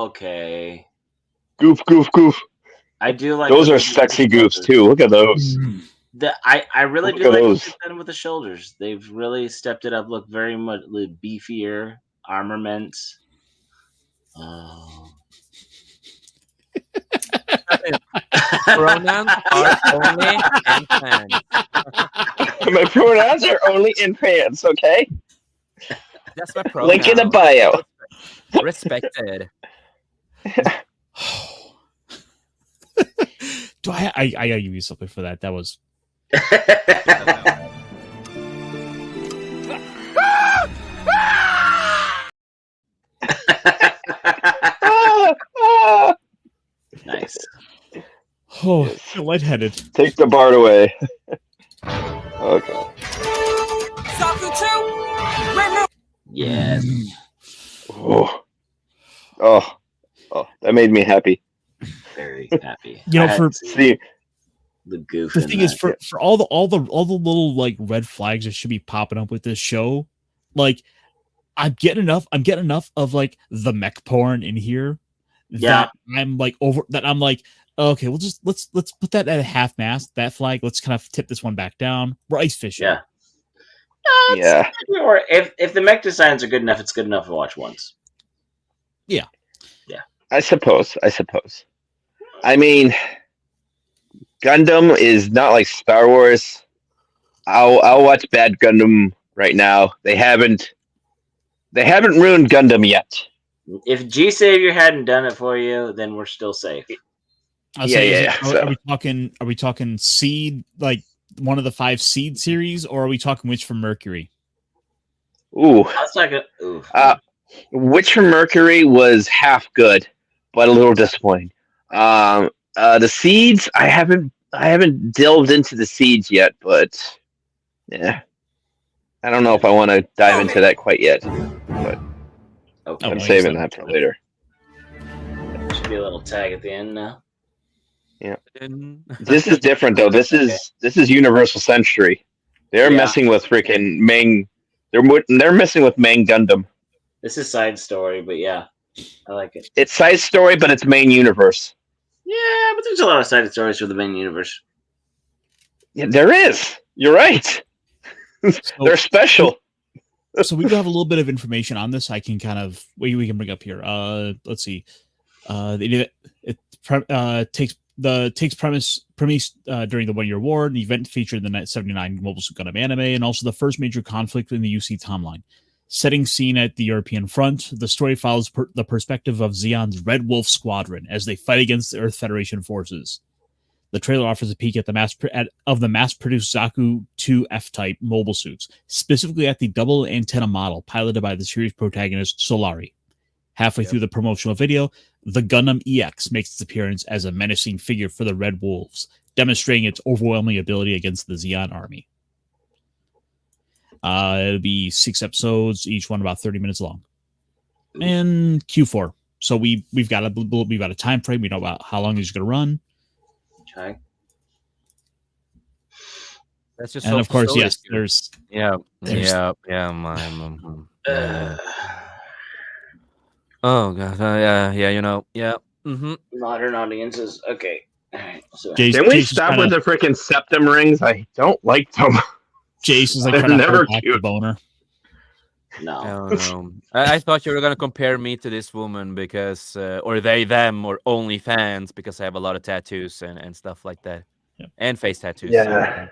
okay. Goof. I do like Those are the- sexy goofs too. Look at those. I really Look do at like those. what they've done with the shoulders. They've really stepped it up. Look very much beefier armaments. Oh. Pronouns are only in fans. My pronouns are only in pants, okay? That's my pronoun. Link in the bio. Respected. Do I gotta give you something for that. That was Nice. you're lightheaded. Take the Bard away. Okay. Saku 2, Yes. Oh, that made me happy. Very happy. You know, I had for to see See, the goof. the in thing is, that. for all the little like red flags that should be popping up with this show, like I'm getting enough of like the mech porn in here Yeah. that I'm like okay, let's put that at a half mast, that flag. Let's kind of tip this one back down. We're ice fishing. Yeah. yeah. Or if the mech designs are good enough, it's good enough to watch once. I suppose. I mean, Gundam is not like Star Wars. I'll watch bad Gundam right now. They haven't ruined Gundam yet. If G Savior hadn't done it for you, then we're still safe. Are we talking Seed, like one of the 5 Seed series, or are we talking Witch from Mercury? Ooh, That's like ooh. Witch from Mercury was half good, but a little disappointing. The Seeds, I haven't delved into the Seeds yet, but yeah, I don't know if I want to dive into that quite yet. But Okay. I'm saving that for later. Should be a little tag at the end now. This is different though. This is Universal Century. They're messing with freaking Mang. They're messing with Mang Gundam. This is side story, but yeah, I like it. It's side story, but it's main universe. Yeah, but there's a lot of side stories for the main universe. Yeah, there is. You're right. They're special. So we do have a little bit of information on this. I can kind of we can bring up here. Let's see. Takes premise during the 1-year war. The event featured the 79 Mobile Suit Gundam anime, and also the first major conflict in the UC timeline. Setting scene at the European front, the story follows the perspective of Zeon's Red Wolf Squadron as they fight against the Earth Federation forces. The trailer offers a peek at the mass-produced Zaku 2 F-type mobile suits, specifically at the double antenna model piloted by the series protagonist Solari. Halfway through the promotional video, the Gundam EX makes its appearance as a menacing figure for the Red Wolves, demonstrating its overwhelming ability against the Zeon army. It'll be 6 episodes, each one about 30 minutes long. And Q4. So we've got a time frame. We know about how long it's going to run. Okay. That's just And of course, yes, there's oh god, Modern audiences. Okay. All right. So Can we stop with the freaking septum rings? I don't like them. Jason's like They're trying to never hold back the cute. boner. no. I thought you were gonna compare me to this woman because, or they, them, or only fans because I have a lot of tattoos and stuff like that, and face tattoos. Yeah.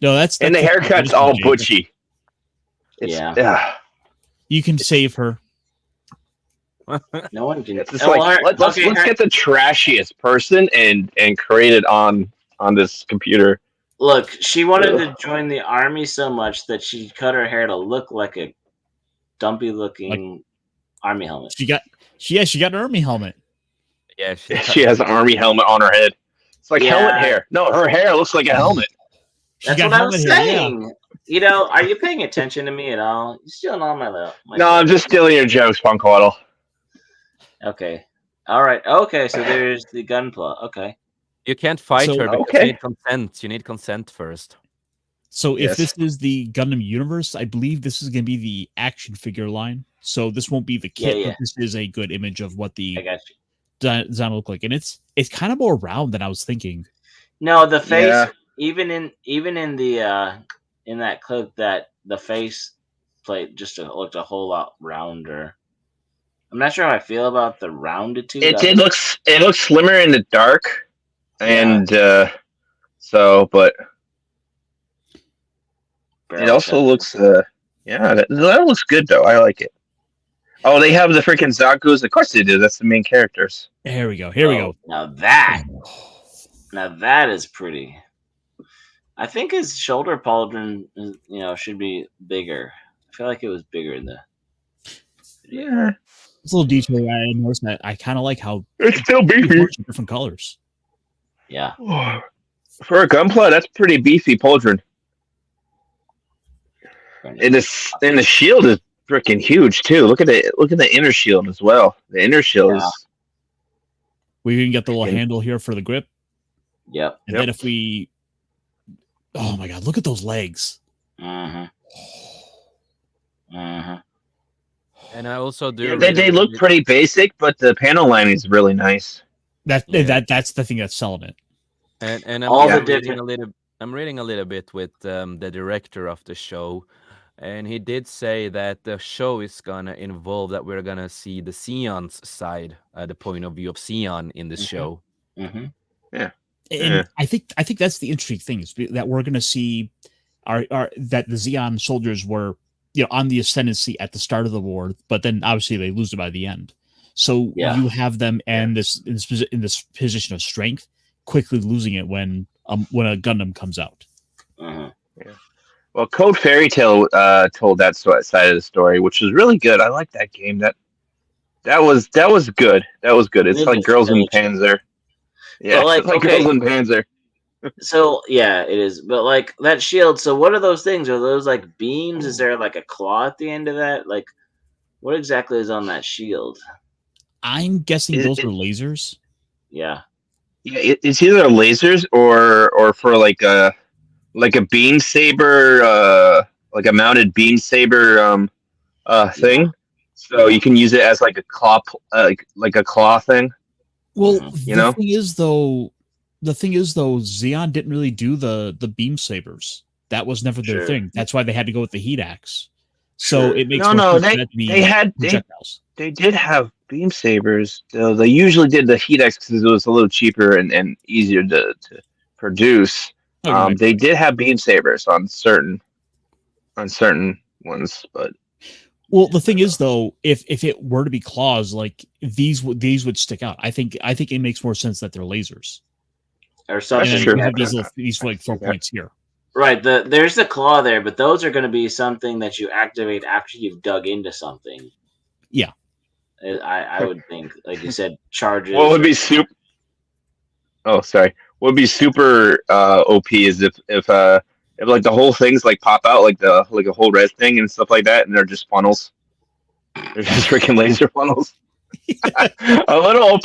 No, that's And the haircut's all butchy. Yeah. You can save her. No one can. It's just like, let's get the trashiest person and create it on this computer. Look, she wanted to join the army so much that she cut her hair to look like a dumpy-looking army helmet. She got an army helmet. Yeah, she has an army helmet on her head. It's like helmet hair. No, her hair looks like a helmet. That's what I was saying. You know, are you paying attention to me at all? You're stealing all my No, I'm just stealing your jokes, Punkwaddle. Okay. All right. Okay, so there's the gunpla. Okay. You can't fight her because you need consent. You need consent first. So if this is the Gundam universe, I believe this is going to be the action figure line. So this won't be the kit, but this is a good image of what the design look like. And it's kind of more round than I was thinking. No, the face even in the in that clip, that the face plate just looked a whole lot rounder. I'm not sure how I feel about the rounditude. It looks slimmer in the dark, and but it also looks that looks good though. I like it. Oh, they have the freaking Zaku's. Of course they do. That's the main characters. Here we go. Here we go. Now that is pretty. I think his shoulder pauldron, should be bigger. I feel like it was bigger in the. Yeah, it's a little detail I noticed that I kind of like how it's still beefy. Different colors. Yeah. For a gunpla, that's pretty beefy pauldron. And the shield is freaking huge too. Look at the inner shield as well. The inner shield is. We can get the little handle here for the grip. Yep. And then if we, oh my god, look at those legs. And I also do. They look pretty basic, but the panel lining is really nice. That's the thing that's selling it. And I'm reading a little bit with the director of the show, and he did say that the show is gonna involve that we're gonna see the Zeon's side, the point of view of Zeon in this show. Yeah. And I think that's the interesting thing is that we're gonna see that the Zeon soldiers were on the ascendancy at the start of the war, but then obviously they lose it by the end. So you have them and in this position of strength, quickly losing it when a Gundam comes out. Yeah. Well, Code Fairy Tale told that side of the story, which was really good. I like that game. That was good. That was good. It's like Girls in Panzer. Yeah, like Girls in Panzer. So yeah, it is. But like that shield. So what are those things? Are those like beams? Is there like a claw at the end of that? Like, what exactly is on that shield? I'm guessing those are lasers. Yeah. Yeah, it's either lasers or for like a beam saber, like a mounted beam saber thing. So you can use it as like a claw, like a claw thing. Well, the thing is though, Zeon didn't really do the beam sabers. That was never their thing. That's why they had to go with the heat axe. So it makes they did have beam sabers. They usually did the heat X because it was a little cheaper and easier to produce. They did have beam sabers on certain ones, but the thing is though, if it were to be claws, like these would stick out. I think it makes more sense that they're lasers or something. And you have these like 4 points here. Right. There's the claw there, but those are going to be something that you activate after you've dug into something. Yeah. I would think, like you said, charges. What would be super? Oh, sorry. What would be super OP is if like the whole things like pop out like a whole red thing and stuff like that, and they're just funnels. They're just freaking laser funnels. a little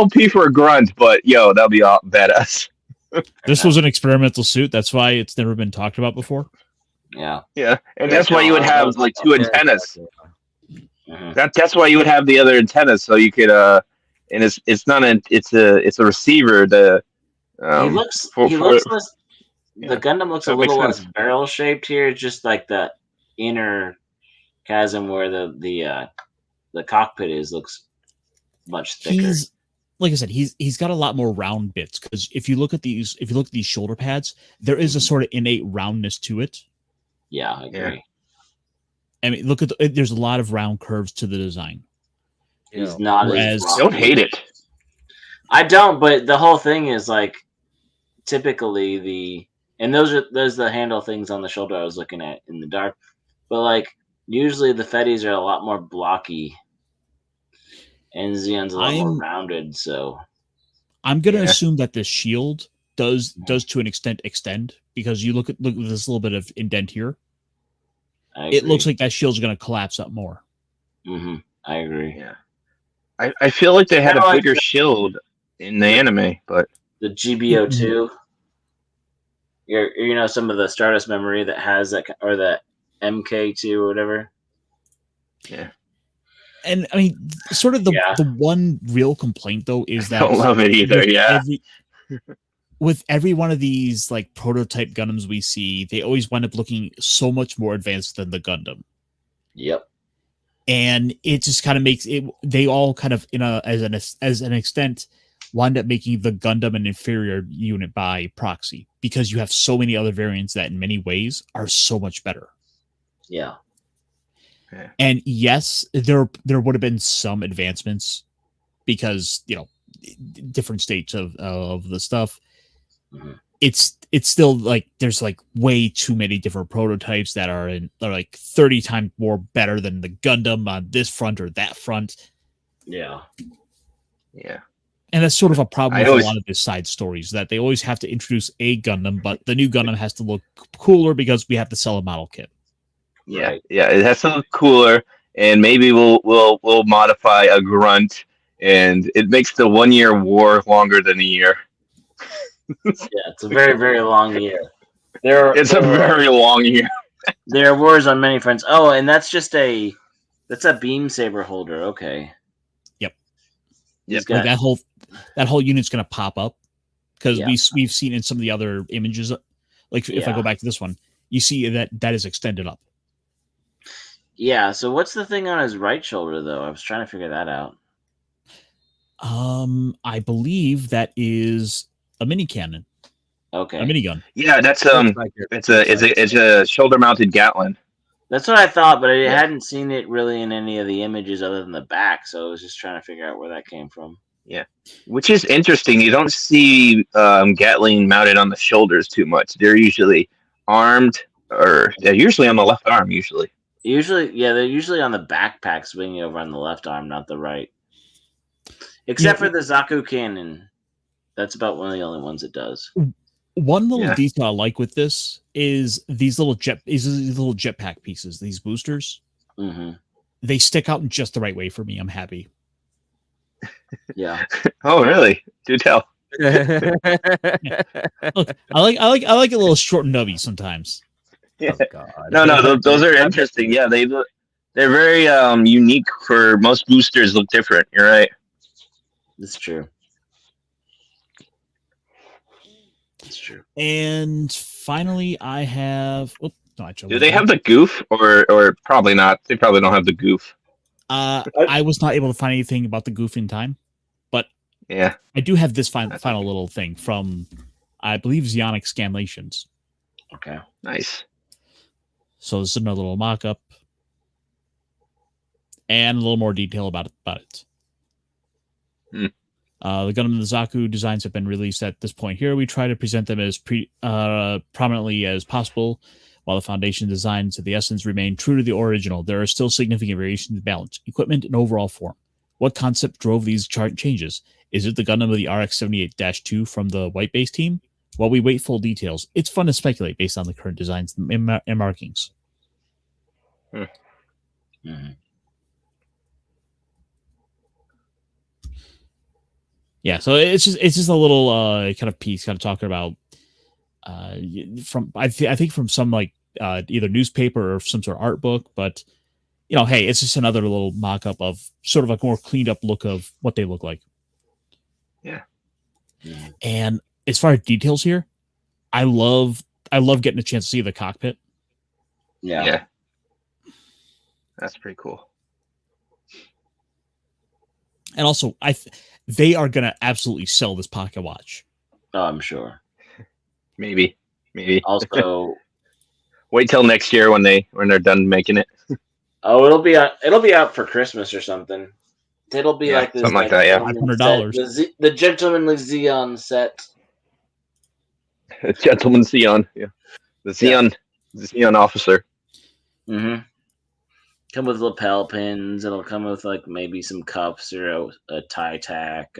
OP for a grunt, but that'll be all badass. This was an experimental suit. That's why it's never been talked about before. Yeah. Yeah, and that's why you would have like two antennas. That's why you would have the other antennas, so you could and it's a receiver. The Gundam looks a little less barrel shaped here, just like the inner chasm where the cockpit looks much thicker. Like I said, he's got a lot more round bits because if you look at these shoulder pads, there is a sort of innate roundness to it. Yeah, I agree. Yeah. I mean, look at there's a lot of round curves to the design. He's not as I don't hate it. I don't, but the whole thing is like typically those are the handle things on the shoulder I was looking at in the dark. But like usually the Fetties are a lot more blocky. And Zeon's a lot more rounded, so I'm gonna assume that this shield does to an extent extend because you look at this little bit of indent here. It looks like that shield's gonna collapse up more. I agree. Yeah, I feel like they had a bigger shield in the anime, but the GBO2, some of the Stardust memory that has that, or the MK2 or whatever. Yeah. And I mean, sort of the one real complaint though is that I don't love it either. Yeah. with every one of these like prototype Gundams we see, they always wind up looking so much more advanced than the Gundam. Yep. And it just kind of makes it. They all kind of as an extent wind up making the Gundam an inferior unit by proxy because you have so many other variants that in many ways are so much better. Yeah. And yes, there would have been some advancements because different states of the stuff. Mhm. It's still like there's like way too many different prototypes that are like 30 times more better than the Gundam on this front or that front. Yeah. And that's sort of a problem I with always- a lot of these side stories that they always have to introduce a Gundam, but the new Gundam has to look cooler because we have to sell a model kit. Yeah, Right. yeah, it has to look cooler, and maybe we'll modify a grunt, and it makes the 1 year war longer than a year. Yeah, it's a very, very long year. It's a very long year. There are wars on many fronts. Oh, and that's a beam saber holder. Okay. Yep. He's Like got, that whole unit's gonna pop up because Yeah. we've seen in some of the other images, like if I Yeah. go back to this one, you see that is extended up. yeah. So what's the thing on his right shoulder though? I was trying to figure that out. I believe that is a mini cannon, Okay. a minigun. Yeah, that's Looks like it. it's a shoulder mounted Gatlin. That's what I thought, but I Yeah. hadn't seen it really in any of the images other than the back, so I was just trying to figure out where that came from. Which is interesting. You don't see Gatling mounted on the shoulders too much. They're usually armed, or they're usually on the left arm. Usually, They're usually on the backpack swinging over on the left arm, not the right. Except for the Zaku cannon. That's about one of the only ones it does. One little Yeah. detail I like with this is these little jetpack pieces, these boosters. Mm-hmm. They stick out in just the right way for me. I'm happy. Yeah. oh really? Do tell. Look, I like a little short and nubby sometimes. Yeah. Oh, God. No, those are interesting. Yeah, they're very unique. For most boosters, look different. You're right. That's true. That's true. And finally, I have. Oh, no, I Do they have the goof, or probably not? They probably don't have the goof. I was not able to find anything about the goof in time, but Yeah. I do have this final little thing from, I believe, Zionic Scanlations. Okay. Nice. So this is another little mock-up, and a little more detail about it. Hmm. The Gundam and the Zaku designs have been released at this point here. We try to present them as prominently as possible, while the foundation designs of the essence remain true to the original. There are still significant variations in balance, equipment, and overall form. What concept drove these chart changes? Is it the Gundam of the RX-78-2 from the White Base team? While we wait full details, it's fun to speculate based on the current designs and markings. Mm-hmm. Yeah, so it's just a little kind of piece, kind of talking about I think from some like either newspaper or some sort of art book, but hey, it's just another little mock-up of sort of a more cleaned up look of what they look like. Yeah. And as far as details here, I love getting a chance to see the cockpit. Yeah. That's pretty cool. And also, they are gonna absolutely sell this pocket watch. Oh, I'm sure. Maybe. Also, Wait till next year when they're done making it. it'll be out for Christmas or something. It'll be Yeah, like this, something like that, yeah. $500. The gentlemanly Xeon set. Gentleman Xeon. Yeah. The Xeon officer. Mm-hmm. Come with lapel pins. It'll come with like maybe some cuffs or a tie tack.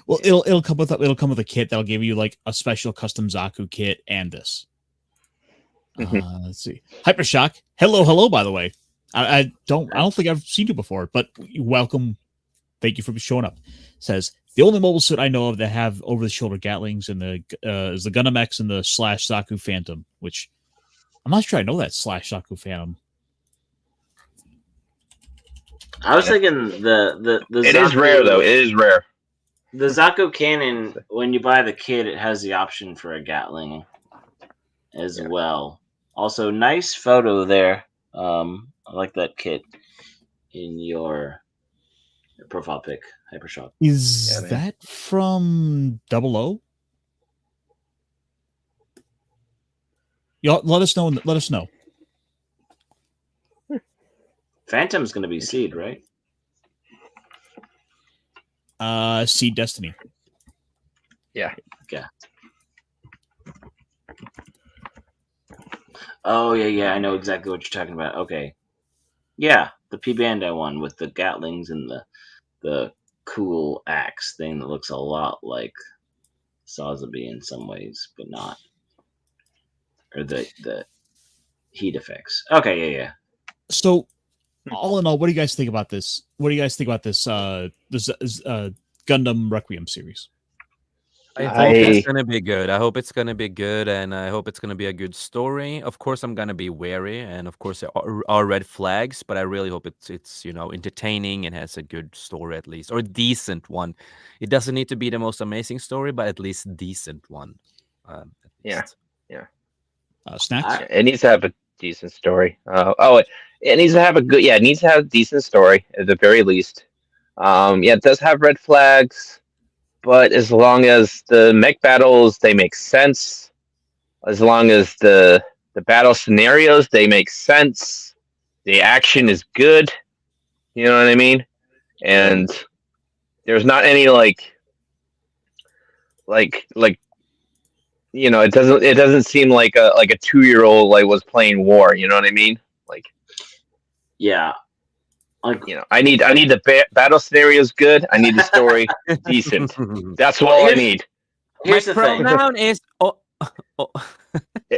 Well, it'll come with a kit that'll give you like a special custom Zaku kit and this. Let's see, Hypershock. Hello. By the way, I don't think I've seen you before, but welcome. Thank you for showing up. Says the only mobile suit I know of that have over the shoulder Gatlings and is the Gundam X and the /Zaku Phantom, which I'm not sure I know that /Zaku Phantom. I was thinking the It Zaku, is rare though. It is rare. The Zaku cannon, when you buy the kit, it has the option for a Gatling as well. Also, nice photo there. I like that kit in your profile pic, Hypershock. Is man. that from Double O? Y'all, let us know. Let us know. Phantom's going to be Seed, right? Seed Destiny. Yeah. Okay. Oh yeah, I know exactly what you're talking about. Okay. Yeah, the P Bandai one with the Gatlings and the cool axe thing that looks a lot like Sazabi in some ways, but not. Or the heat effects. Okay, yeah. So, all in all, what do you guys think about this? What do you guys think about this? This Gundam Requiem series. I hope it's I gonna be good. I hope it's gonna be good, and I hope it's gonna be a good story. Of course, I'm gonna be wary, and of course, there are red flags. But I really hope it's entertaining and has a good story at least, or a decent one. It doesn't need to be the most amazing story, but at least decent one. At Yeah. least. Snacks. it needs to have a decent story. It needs to have a good. Yeah, it needs to have a decent story at the very least. Yeah, it does have red flags, but as long as the mech battles they make sense, as long as the battle scenarios they make sense, the action is good. You know what I mean? And there's not any like it doesn't seem like a 2-year-old like was playing war. You know what I mean? Like Yeah. Like I need the battle scenarios good. I need the story decent. That's all I need. Here's My the thing. pronoun is Yeah,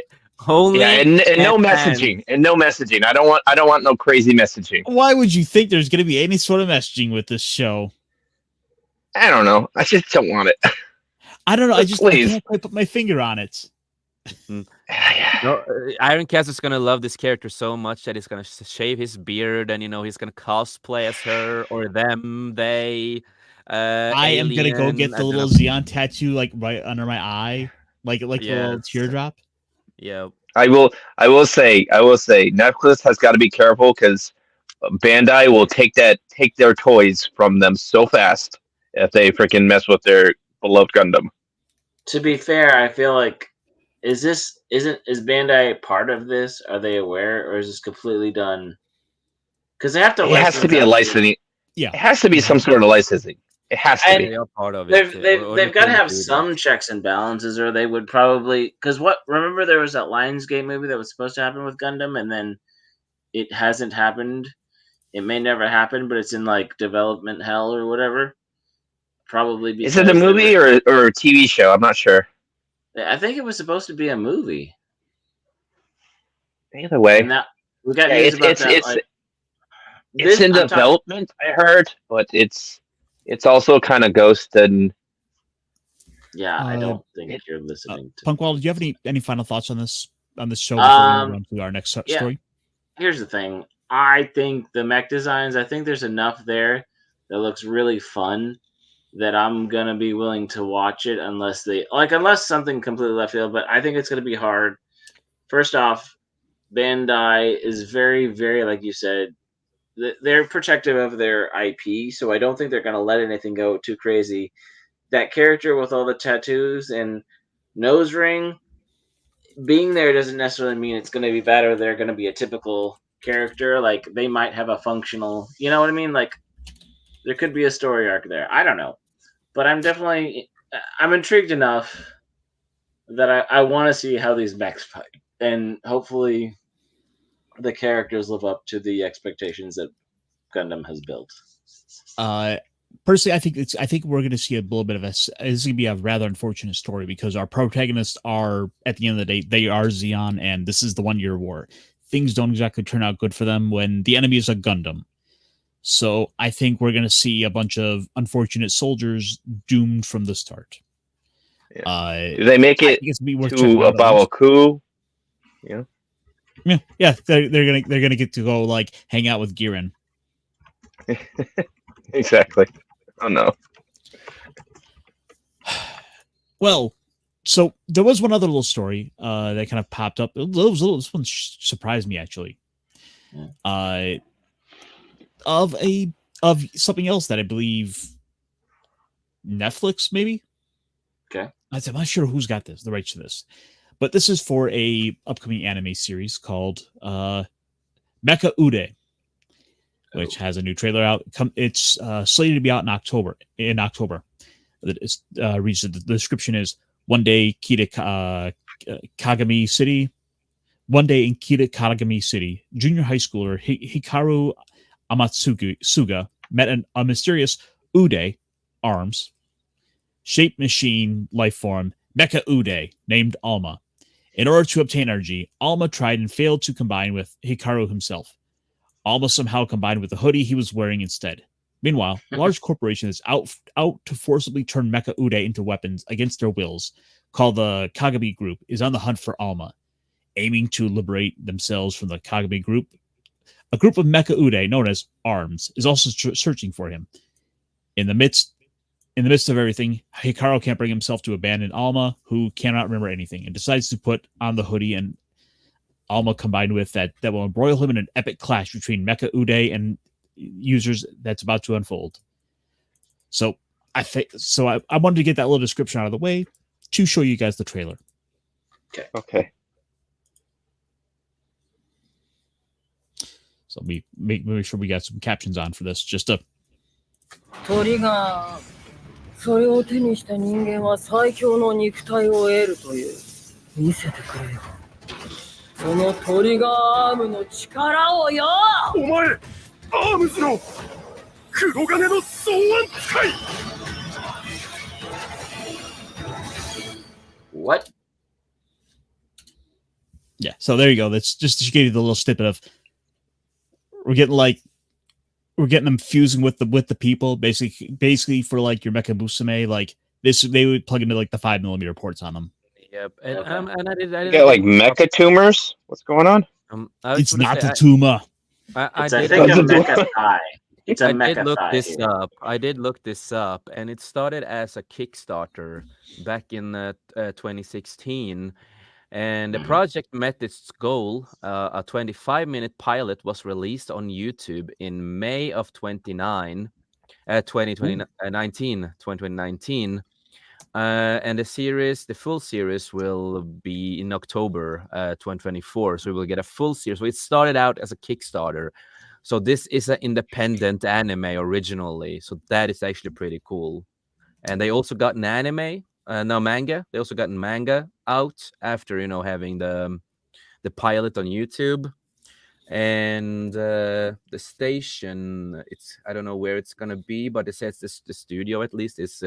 only and no at messaging. hand. And no messaging. I don't want no crazy messaging. Why would you think there's going to be any sort of messaging with this show? I don't know. I just don't want it. I don't know. I Please. can't quite put my finger on it. No, Ironcast is gonna love this character so much that he's gonna shave his beard, and he's gonna cosplay as her or them, they. I am gonna go get the little Xeon tattoo like right under my eye, like the little teardrop. Yeah. I will say Netflix has got to be careful because Bandai will take their toys from them so fast if they freaking mess with their beloved Gundam. To be fair, I feel like is Bandai part of this? Are they aware, or is this completely done? Because they have to. It has to be a licensing. Yeah, it has to be some sort of licensing. It has to be. They are part of it. They've got to have some checks and balances, or they would probably. Because remember there was that Lionsgate movie that was supposed to happen with Gundam, and then it hasn't happened. It may never happen, but it's in like development hell or whatever. Probably because Is it a movie or a TV show? I'm not sure. I think it was supposed to be a movie. Either way, And that we got news about that. It's in development, I heard, but it's also kind of ghosted. Yeah, I don't think you're listening to. Punkwall, do you have any final thoughts on this show before we move on to our next story? Here's the thing. I think the mech designs, I think there's enough there that looks really fun that I'm gonna be willing to watch it unless something completely left field, but I think it's gonna be hard. First off, Bandai is very, very, like you said, they're protective of their IP, so I don't think they're gonna let anything go too crazy. That character with all the tattoos and nose ring, being there doesn't necessarily mean it's gonna be bad or they're gonna be a typical character. Like they might have a functional, you know what I mean? Like there could be a story arc there. I don't know, but I'm intrigued enough that I want to see how these mechs fight, and hopefully the characters live up to the expectations that Gundam has built. Personally, I think we're going to see a little bit of this is going to be a rather unfortunate story because our protagonists are, at the end of the day, they are Zeon, and this is the 1-year war. Things don't exactly turn out good for them when the enemy is a Gundam. So I think we're going to see a bunch of unfortunate soldiers doomed from the start. Yeah. Do they make it to a Bawaku? Yeah. Yeah. They're gonna get to go like hang out with Giran. Exactly. Oh no. Well, so there was one other little story that kind of popped up. This one surprised me actually. Yeah. Of something else that I believe Netflix maybe. Okay. I'm not sure who's got the rights to this, but this is for a upcoming anime series called Mecha Ude, which has a new trailer out. It's slated to be out in October. It's reads the description is one day Kagami City. One day in Kagami City, junior high schooler Hikaru Amatsuga met a mysterious Ude arms shape machine life form Mecha Ude named Alma. In order to obtain energy, Alma tried and failed to combine with Hikaru himself. Alma somehow combined with the hoodie he was wearing instead. Meanwhile, a large corporation is out to forcibly turn Mecha Ude into weapons against their wills, called the Kagami Group, is on the hunt for Alma. Aiming to liberate themselves from the Kagami Group, a group of Mecha Ude known as ARMS is also searching for him. In the midst of everything, Hikaru can't bring himself to abandon Alma, who cannot remember anything, and decides to put on the hoodie and Alma combined with that will embroil him in an epic clash between Mecha Ude and users that's about to unfold. So I wanted to get that little description out of the way to show you guys the trailer. Okay. So we make sure we got some captions on for this. Just to 鳥がそれを手にした人間は最強の肉体を得るという。見せてくれよ。そのトリガーアームの力をよ。お前、アームズの黒金の草案使い。What? yeah. So there you go. That's just to give you the little snippet of we're getting them fusing with the people, basically for like your Mecha Musume, like this they would plug into like the 5mm ports on them. Yep, and I did. You got like mecha tumors? What's going on? I was It's gonna not say, a tumor. It's, I I did. think, a Doesn't do mecha thigh. It's a I mecha did look thigh. this here. up. I did look this up, and it started as a Kickstarter back in 2016. And the project met its goal. A 25-minute pilot was released on YouTube in May of 2019. And the full series will be in October 2024. So we will get a full series. So it started out as a Kickstarter. So this is an independent anime originally. So that is actually pretty cool. And they also got an anime, manga. They also got manga out after having the pilot on YouTube. And the station, I don't know where it's gonna be, but it says the studio at least is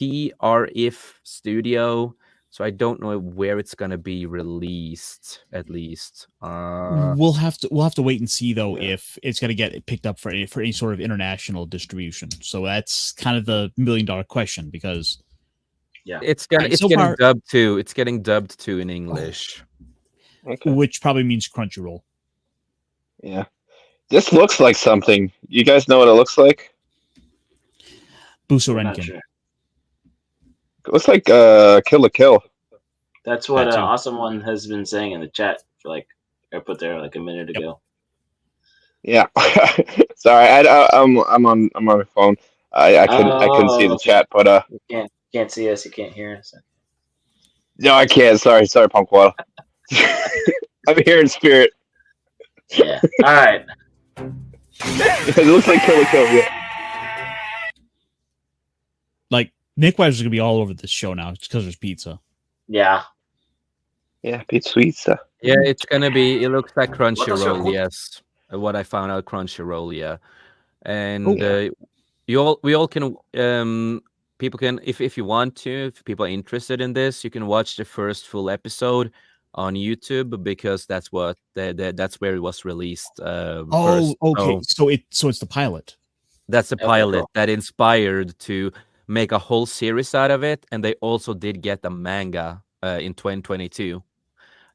TRF Studio. So I don't know where it's gonna be released. At least We'll have to wait and see though if it's going to get picked up for any sort of international distribution. So that's kind of the $1 million question because it's getting dubbed too. It's getting dubbed too in English, which probably means Crunchyroll. Yeah, this looks like something. You guys know what it looks like? Busorenkin. Sure. It looks like Kill la Kill. That's what Awesome One has been saying in the chat for I put there like a minute ago. Yeah, sorry, I'm on my phone. I couldn't see the chat, but you can't see us, you can't hear us. No, I can't. Sorry, Punkwell. I'm here in spirit. Yeah. All right. It looks like Kill la Kill. Yeah. Like Nick Wise is gonna be all over this show now just because there's pizza. Yeah. Yeah, pizza pizza. Yeah, it's gonna be. It looks like Crunchyroll. Yes, what I found out, Crunchyroll. Yeah, and we all can. People can, if you want to, if people are interested in this, you can watch the first full episode on YouTube because that's where it was released. First. Okay. So it's the pilot. That's the pilot that inspired to make a whole series out of it, and they also did get a manga in 2022.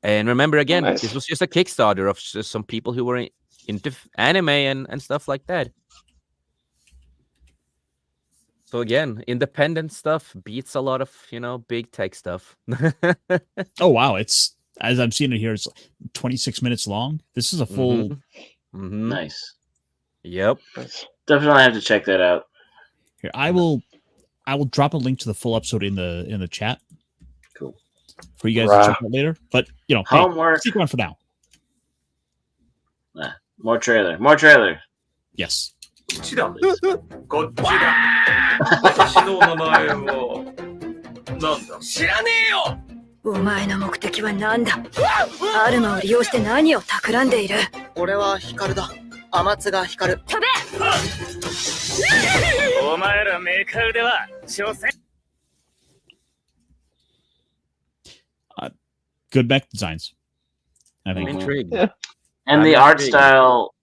And remember, again, this was just a Kickstarter of just some people who were into anime and stuff like that. So again, independent stuff beats a lot of big tech stuff. Oh wow, it's as I'm seeing it here, it's 26 minutes long. This is a full. Nice. Yep. Definitely have to check that out. Here, I will drop a link to the full episode in the chat. Cool. For you guys to check out later. But hey, Homework. stick around for now. More trailer. More trailer. Yes. こっちだ。こっちだ。私の名前はなんだ。知らねえよ。お前の目的は何だ。アルマを利用して何を企んでいる。俺はヒカルだ。天津がヒカル。飛べ。お前らメカウでは所詮。Good mech designs. I I'm think. intrigued. And I'm the art intrigued. style,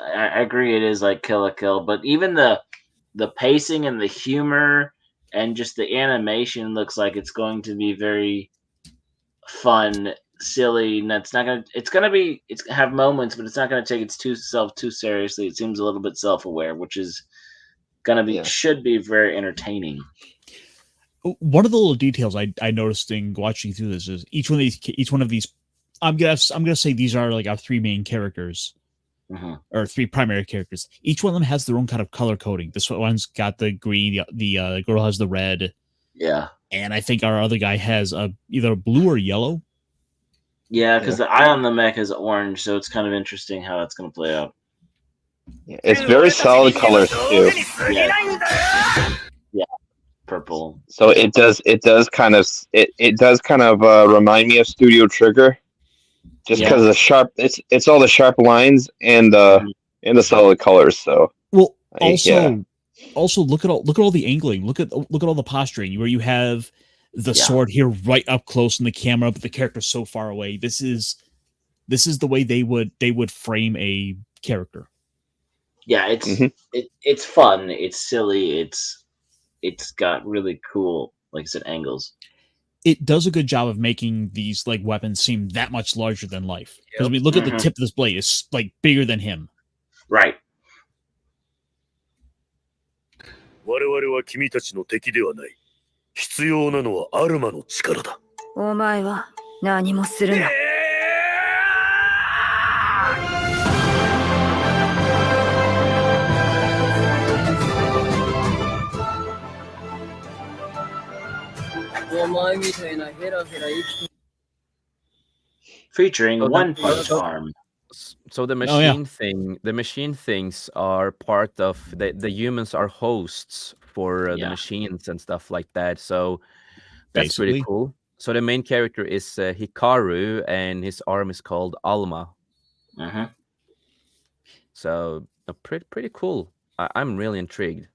I agree, it is like Kill la Kill, but even the pacing and the humor and just the animation looks like it's going to be very fun, silly. And it's gonna have moments, but it's not gonna take itself too seriously. It seems a little bit self-aware, which is gonna be should be very entertaining. One of the little details I noticed in watching through this is each one of these. I'm gonna say these are like our three main characters, or three primary characters. Each one of them has their own kind of color coding. This one's got the green. The girl has the red. Yeah, and I think our other guy has either blue or yellow. Yeah, because the eye on the mech is orange, so it's kind of interesting how that's going to play out. Yeah, it's very solid colors too. Yeah, purple. So it does kind of remind me of Studio Trigger, just because of the sharp. It's all the sharp lines and the solid colors. So well, also look at all the angling. Look at all the posturing where you have the sword here right up close in the camera, but the character's so far away. This is the way they would frame a character. Yeah, it's fun. It's silly. It's got really cool, like I said, angles. It does a good job of making these like weapons seem that much larger than life. Because I mean, look at the tip of this blade; it's like bigger than him. Right. 我々は君たちの敵ではない。必要なのはアルマの力だ。お前は何もするな。お前みたいなヘラヘラ生きて Featuring One Punch Arm. So the machine the machine things are part of the humans are hosts for the machines and stuff like that. So that's pretty cool. So the main character is Hikaru, and his arm is called Alma. So pretty cool. I'm really intrigued.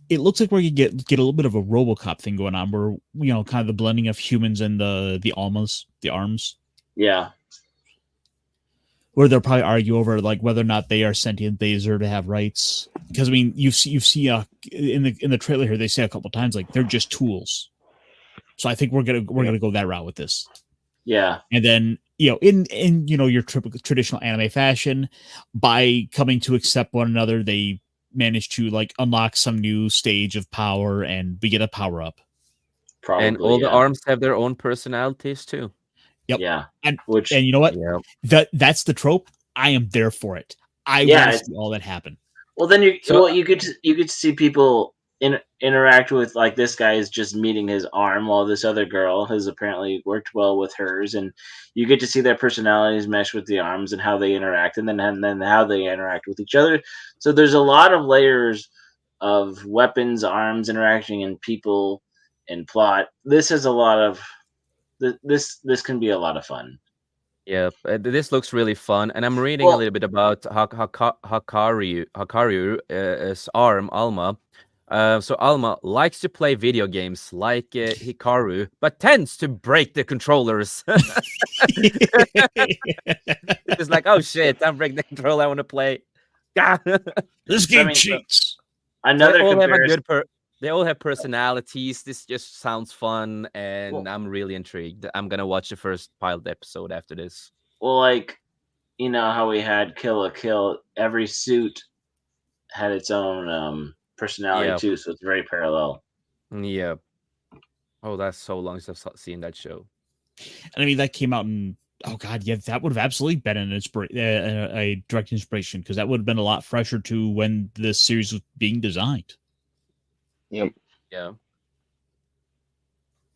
It looks like we're gonna get a little bit of a RoboCop thing going on, where kind of the blending of humans and the Almas, the arms. Yeah. Where they'll probably argue over like whether or not they are sentient, they deserve to have rights. Because I mean, you see in the trailer here, they say a couple of times like they're just tools. So I think we're gonna go that route with this. Yeah. And then in your traditional anime fashion, by coming to accept one another, they manage to like unlock some new stage of power, and we get a power up. Probably, and all the arms have their own personalities too. Yep. Yeah. And you know what? Yeah. That's the trope. I am there for it. I want to see all that happen. Well, then you get to see people interact with, like, this guy is just meeting his arm while this other girl has apparently worked well with hers, and you get to see their personalities mesh with the arms and how they interact, and then how they interact with each other. So there's a lot of layers of weapons, arms interacting, and people and plot. This is a lot of this can be a lot of fun. Yeah, this looks really fun, and I'm reading a little bit about Hikaru's arm, Alma. So Alma likes to play video games like Hikaru, but tends to break the controllers. It's like, oh shit, I'm breaking the controller, I want to play. This game cheats. Another they all have personalities. This just sounds fun, and I'm really intrigued. I'm gonna watch the first pilot episode after this. Well, like, how we had Kill la Kill, every suit had its own personality Yeah. too, so it's very parallel. Yeah. Oh, that's so long since I've seen that show. And I mean, that came out in, oh God, yeah, that would have absolutely been a direct inspiration, because that would have been a lot fresher to when this series was being designed. Yep. Yeah.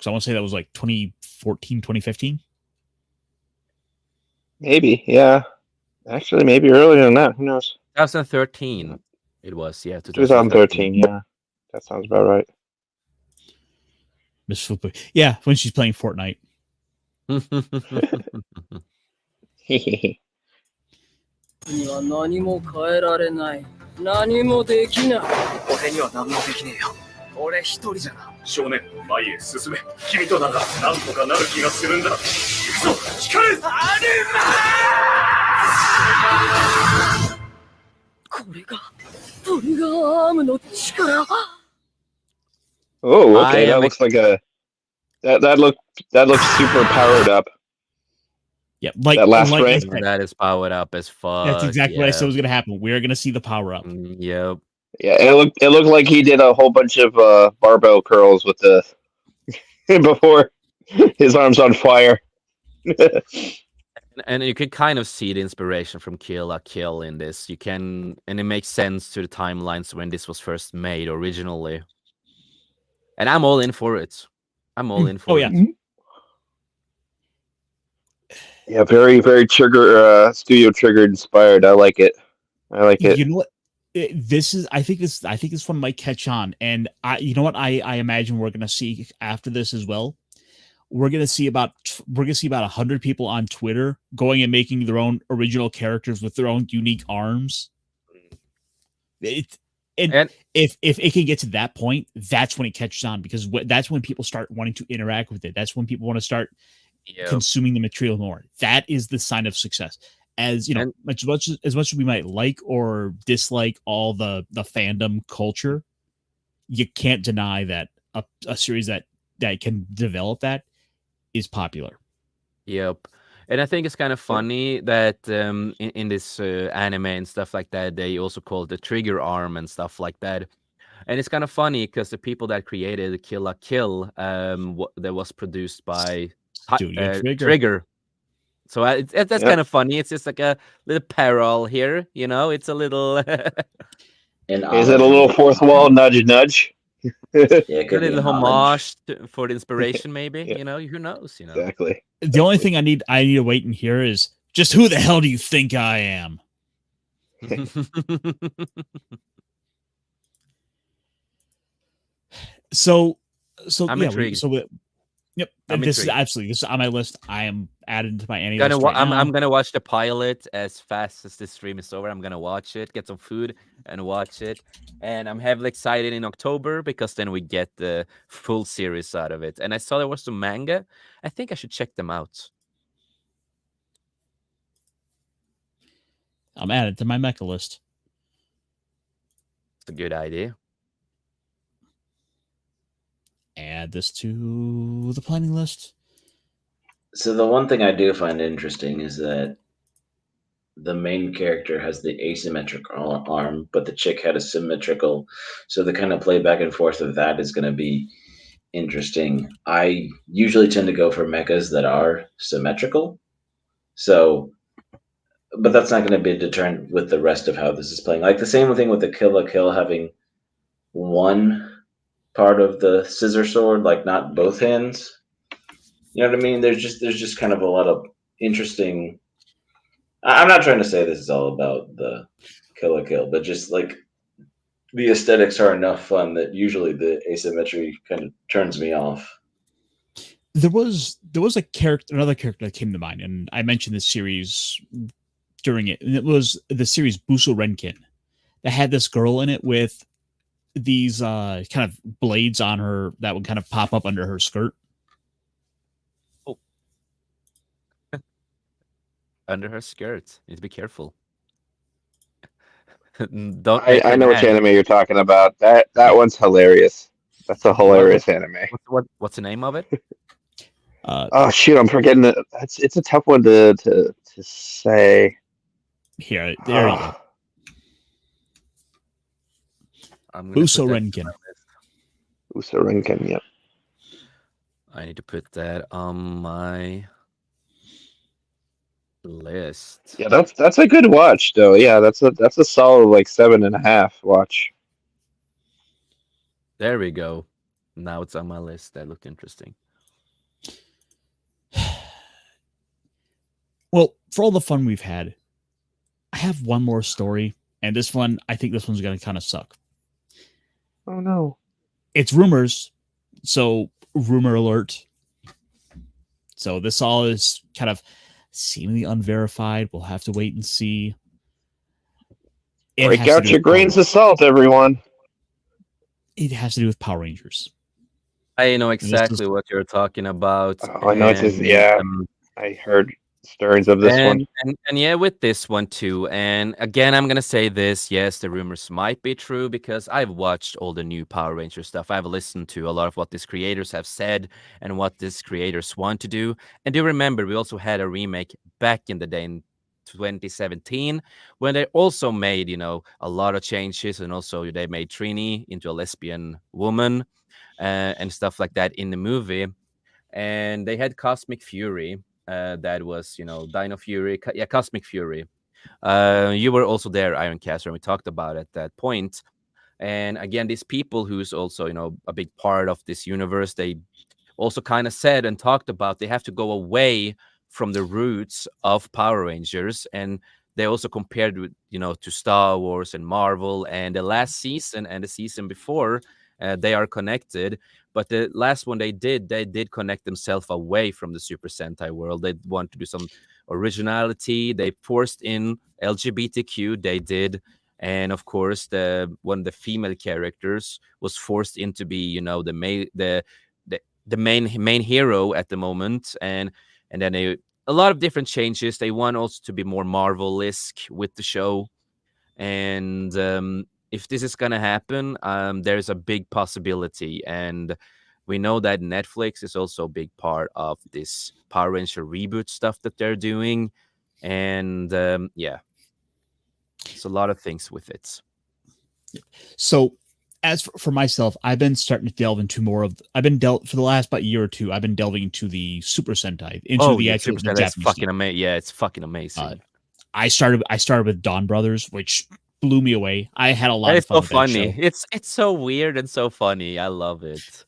So I want to say that was like 2014, 2015. Maybe. Yeah. Actually, maybe earlier than that. Who knows? 2013. It was, yeah, 2013. Yeah. That sounds about right. Miss Fupu. Yeah, when she's playing Fortnite. には何も変えられない。何もできない。俺には何もできねえよ。俺一人じゃな。少年、前へ進め。君とならなんとかなる気がするんだ。行くぞ、光る！これがトリガーアームの力。 Oh, okay. That looks like a that looks super powered up. Yeah, like that last like frame. That is powered up as fuck. That's exactly what I said yeah. was going to happen. We are going to see the power up. Yep. Yeah, it looked like he did a whole bunch of barbell curls with the before his arms on fire. And you can kind of see the inspiration from Kill la Kill in this. You can, and it makes sense to the timelines when this was first made originally. And I'm all in for it. I'm all in for it. Yeah, very, very trigger studio triggered inspired. I like it. You know what? This is. I think this one might catch on. And you know what? I imagine we're gonna see after this as well. We're gonna see about 100 people on Twitter going and making their own original characters with their own unique arms. And if it can get to that point, that's when it catches on, because that's when people start wanting to interact with it. That's when people want to start consuming the material more. That is the sign of success. As you know, as much as we might like or dislike all the fandom culture, you can't deny that a series that can develop that is popular. Yep. And I think it's kind of funny that in this anime and stuff like that, they also call it the trigger arm and stuff like that. And it's kind of funny because the people that created Kill la Kill that was produced by Trigger. So that's kind of funny. It's just like a little parallel here, you know. It's a little. Is it a little fourth wall nudge nudge? Yeah, a little homage for the inspiration, maybe. You know, who knows? You know, exactly. The only thing I need to wait and hear is just, who the hell do you think I am? So I'm intrigued. Yep. This is on my list. I am added to my anime list I'm gonna watch the pilot as fast as this stream is over. I'm gonna watch it, get some food, and watch it. And I'm heavily excited in October because then we get the full series out of it. And I saw there was some manga. I think I should check them out. I'm added to my mecha list. It's a good idea. Add this to the planning list. So the one thing I do find interesting is that the main character has the asymmetrical arm, but the chick had a symmetrical. So the kind of play back and forth of that is going to be interesting. I usually tend to go for mechas that are symmetrical. So, but that's not going to be a deterrent with the rest of how this is playing. Like the same thing with the Kill la Kill having one part of the scissor sword, like not both hands. You know what I mean? There's just kind of a lot of interesting. I'm not trying to say this is all about the Kill la Kill, but just like the aesthetics are enough fun that usually the asymmetry kind of turns me off. There was another character that came to mind, and I mentioned this series during it, and it was the series Buso Renkin that had this girl in it with these kind of blades on her that would kind of pop up under her skirt. Oh. Under her skirt. You need to be careful. Don't. I know which anime you're talking about. That one's hilarious. That's a hilarious anime. What's the name of it? Oh shoot, I'm forgetting it. It's a tough one to say. Here, there you go. I'm gonna Uso put that on Renken. my list. Uso Renken, yep. I need to put that on my list. Yeah, that's a good watch though. Yeah, that's a solid like 7.5 watch. There we go. Now it's on my list. That looked interesting. Well, for all the fun we've had, I have one more story, and this one, I think this one's going to kind of suck. Oh no. It's rumors, so rumor alert. So this all is kind of seemingly unverified. We'll have to wait and see. Break out your grains of salt, everyone. It has to do with Power Rangers. I know This is- exactly what you're talking about. Oh, I know it's his, yeah. I heard stirrings of this one. And yeah, with this one too. And again, I'm gonna say this: yes, the rumors might be true because I've watched all the new Power Ranger stuff. I've listened to a lot of what these creators have said and what these creators want to do. And do remember, we also had a remake back in the day in 2017 when they also made, a lot of changes, and also they made Trini into a lesbian woman and stuff like that in the movie. And they had Cosmic Fury. That was, Dino Fury. Yeah, Cosmic Fury. You were also there, Ironcaster, and we talked about it at that point. And again, these people who's also, a big part of this universe, they also kind of said and talked about they have to go away from the roots of Power Rangers. And they also compared with, to Star Wars and Marvel and the last season and the season before. They are connected, but the last one they did connect themselves away from the Super Sentai world. They want to do some originality. They forced in LGBTQ. They did, and of course, one of the female characters was forced in to be, the main hero at the moment, and then a lot of different changes. They want also to be more Marvel-esque with the show, and if this is gonna happen, there's a big possibility, and we know that Netflix is also a big part of this Power Ranger reboot stuff that they're doing, and yeah, it's a lot of things with it. So, as for myself, I've been starting to delve into more of. For the last about year or two. I've been delving into the Super Sentai, into the actual Super Sentai, Japanese. fucking amazing. Yeah, it's fucking amazing. I started with Dawn Brothers, which blew me away. I had a lot of fun. It's so funny. It's so weird and so funny. I love it.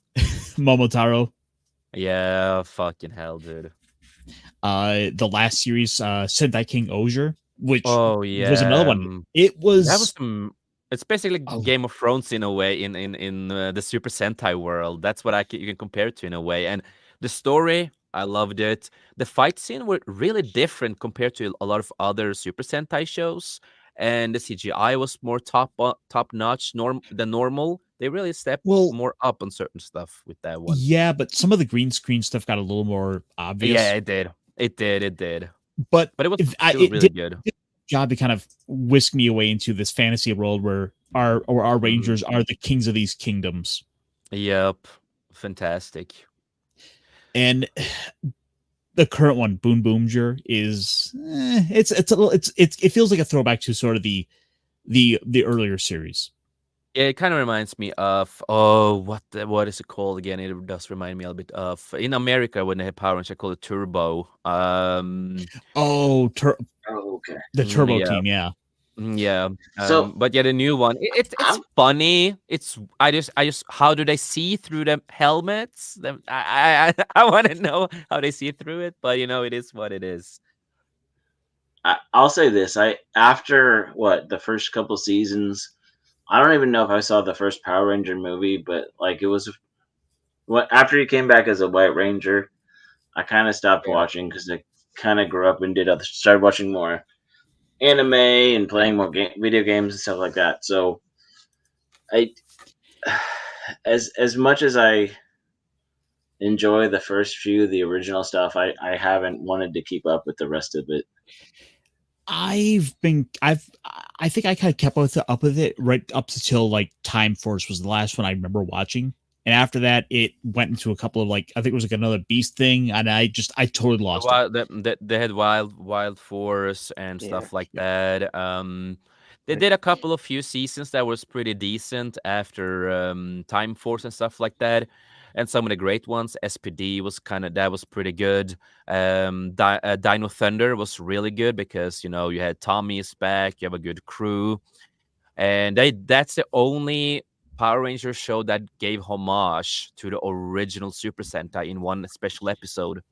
Momotaro. Yeah, fucking hell, dude. The last series, Sentai King Ozier, which was another one. It's basically Game of Thrones in a way in the Super Sentai world. That's what you can compare it to in a way. And the story, I loved it. The fight scene were really different compared to a lot of other Super Sentai shows. And the CGI was more top notch than normal. They really stepped more up on certain stuff with that one. Yeah, but some of the green screen stuff got a little more obvious. Yeah, it did. It did. But it was still really good. Job to kind of whisk me away into this fantasy world where our Rangers are the kings of these kingdoms. Yep, fantastic. And the current one, Boom Boomger, is it feels like a throwback to sort of the earlier series. Yeah, it kind of reminds me of what is it called again? It does remind me a bit of in America when they had Power Rangers, I call it Turbo. Okay. The Turbo yeah. Team, yeah. Yeah. So- but yeah, the new one, it's funny. I just how do they see through the helmets? I want to know how they see through it, but it is what it is. I'll say this: after the first couple seasons, I don't even know if I saw the first Power Ranger movie, but like it was after he came back as a White Ranger, I kind of stopped watching because I kind of grew up and started watching more anime and playing more video games and stuff like that. So as much as I enjoy the first few of the original stuff, I haven't wanted to keep up with the rest of it. I think I kind of kept up with it right up until like Time Force was the last one I remember watching. And after that, it went into a couple of I think it was like another Beast thing, and I totally lost it. They had Wild Force and stuff like that. They did a couple of few seasons that was pretty decent after Time Force and stuff like that. And some of the great ones, SPD was that was pretty good. Dino Thunder was really good because you had Tommy is back, you have a good crew, and that's the only Power Rangers show that gave homage to the original Super Sentai in one special episode.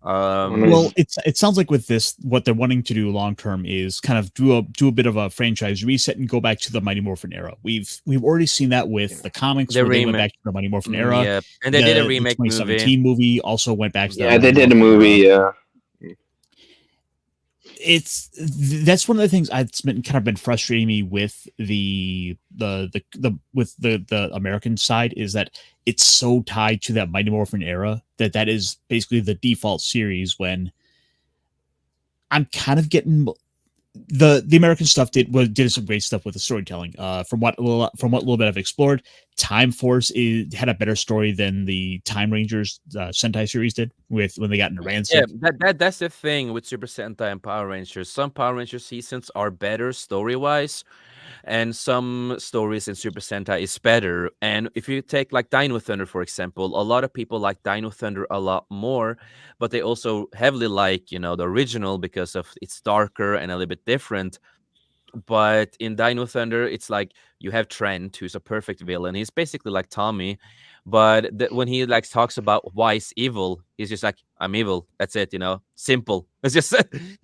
Well, it sounds like with this, what they're wanting to do long term is kind of do a bit of a franchise reset and go back to the Mighty Morphin era. We've already seen that with the comics, where they went back to the Mighty Morphin era. Yeah, and they did a remake the 2017 movie also went back to yeah, they did a movie. Yeah, that's one of the things that's been frustrating me with the American side, is that it's so tied to that Mighty Morphin era that is basically the default series. When I'm kind of getting the American stuff did some great stuff with the storytelling. From what little bit I've explored, Time Force had a better story than the Time Rangers Sentai series did when they got into Rancid. Yeah, that's the thing with Super Sentai and Power Rangers. Some Power Rangers seasons are better story wise, and some stories in Super Sentai is better. And if you take like Dino Thunder, for example, a lot of people like Dino Thunder a lot more, but they also heavily like, the original because of it's darker and a little bit different. But in Dino Thunder, it's like you have Trent, who's a perfect villain. He's basically like Tommy, but when he like talks about why he's evil, he's just like, "I'm evil." That's it, simple. It's just,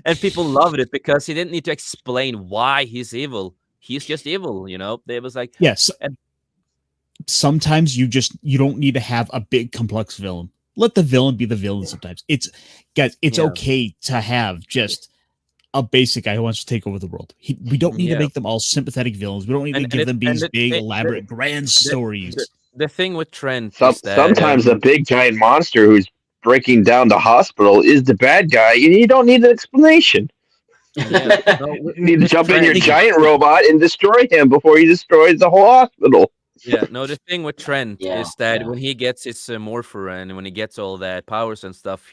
and people loved it because he didn't need to explain why he's evil. He's just evil, They was like, yes. Sometimes you don't need to have a big complex villain. Let the villain be the villain. Sometimes it's okay to have just a basic guy who wants to take over the world. We don't need to make them all sympathetic villains. We don't need to give them these big, elaborate, grand stories. The thing with Trent is that sometimes a big giant monster who's breaking down the hospital is the bad guy, and you don't need an explanation. Yeah, you need to jump in your giant robot and destroy him before he destroys the whole hospital. Yeah, no, the thing with Trent is that when he gets his Morpherin and when he gets all that powers and stuff,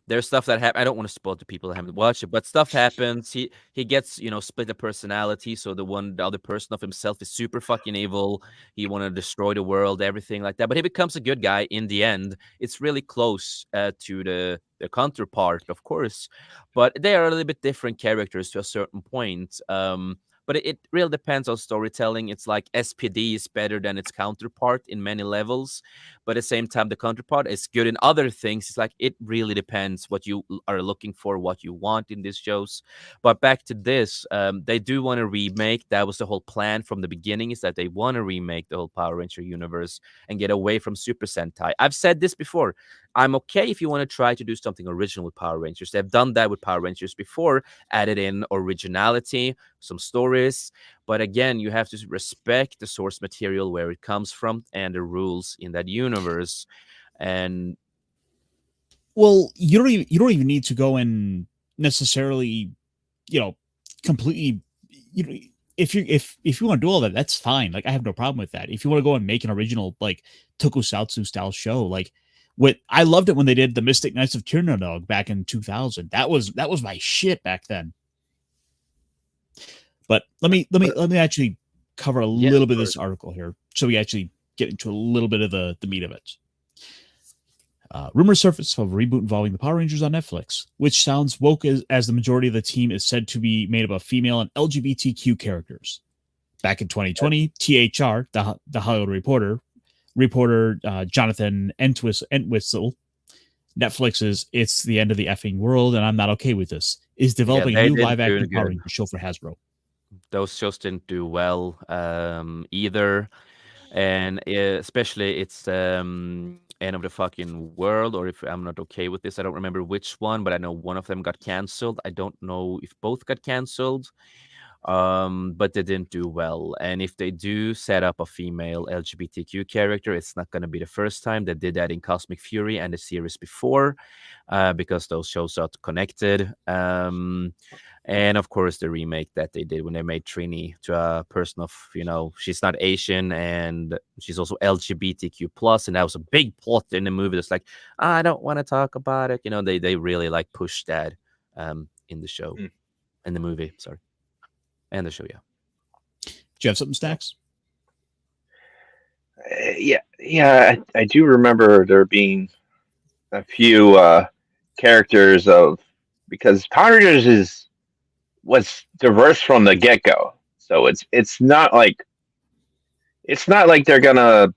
there's stuff that happens. I don't want to spoil to people that haven't watched it, but stuff happens. He gets, split the personality. So the other person of himself is super fucking evil. He want to destroy the world, everything like that. But he becomes a good guy in the end. It's really close to the counterpart, of course, but they are a little bit different characters to a certain point. But it really depends on storytelling. It's like SPD is better than its counterpart in many levels, but at the same time, the counterpart is good in other things. It's like it really depends what you are looking for, what you want in these shows. But back to this, they do want to remake. That was the whole plan from the beginning, is that they want to remake the whole Power Ranger universe and get away from Super Sentai. I've said this before. I'm okay if you want to try to do something original with Power Rangers. They've done that with Power Rangers before, added in originality, some stories. But again, you have to respect the source material, where it comes from, and the rules in that universe. And well, you don't even need to go and necessarily, completely. If you want to do all that, that's fine. Like, I have no problem with that. If you want to go and make an original like tokusatsu style show, like. I loved it when they did the Mystic Knights of Tirnanog back in 2000. That was my shit back then. But let me actually cover a little bit of this article here, so we actually get into a little bit of the meat of it. Rumors surface of a reboot involving the Power Rangers on Netflix, which sounds woke as the majority of the team is said to be made up of female and LGBTQ characters. Back in 2020, THR, the Hollywood Reporter Jonathan Entwistle, Netflix's "It's the End of the Effing World and I'm Not Okay with This" is developing a new live-action Power Rangers show for Hasbro. Those shows didn't do well either, and especially it's End of the Fucking World, or If I'm Not Okay with This. I don't remember which one, but I know one of them got canceled. I don't know if both got canceled. But they didn't do well. And if they do set up a female LGBTQ character, it's not going to be the first time. They did that in Cosmic Fury and the series before, because those shows are connected. And of course, the remake that they did when they made Trini to a person of, she's not Asian and she's also LGBTQ plus, and that was a big plot in the movie. That's like, I don't want to talk about it. They really like pushed that in the show, in the movie. Sorry. And the show, yeah. Do you have something, Stacks? I do remember there being a few characters of because Power Rangers was diverse from the get go, so it's not like they're gonna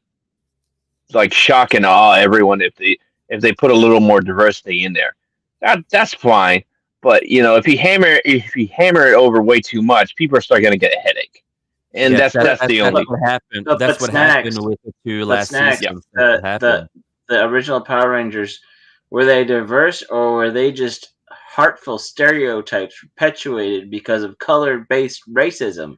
like shock and awe everyone if they put a little more diversity in there. That's fine, but if you hammer it over way too much, people are starting to get a headache, and Yes, that's the only. what happened. But That's what Snacks, happened with the two but last Snacks, seasons. That's what happened. the original Power Rangers, were they diverse or were they just heartful stereotypes perpetuated because of color-based racism?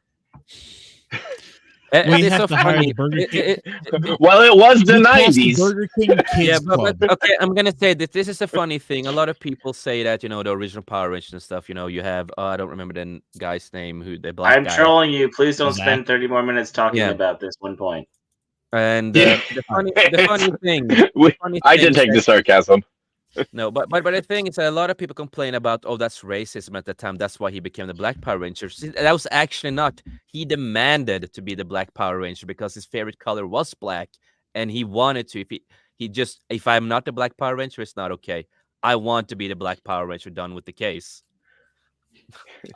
We It's have so to hire funny. the Burger King. Well, it was the We passed the 90s. Burger King Kids Yeah, Club. but okay, I'm gonna say that this is a funny thing. A lot of people say that the original Power Rangers and stuff. You have I don't remember the guy's name, who the black I'm guy. trolling you. Please don't Zach. spend 30 more minutes talking Yeah. about this one point. And Yeah. the funny thing, I did take the sarcasm. no, but the thing is that a lot of people complain about, oh, that's racism at the time. That's why he became the Black Power Ranger. See, that was actually not. He demanded to be the Black Power Ranger because his favorite color was black, and he wanted to. If I'm not the Black Power Ranger, it's not okay. I want to be the Black Power Ranger. Done with the case.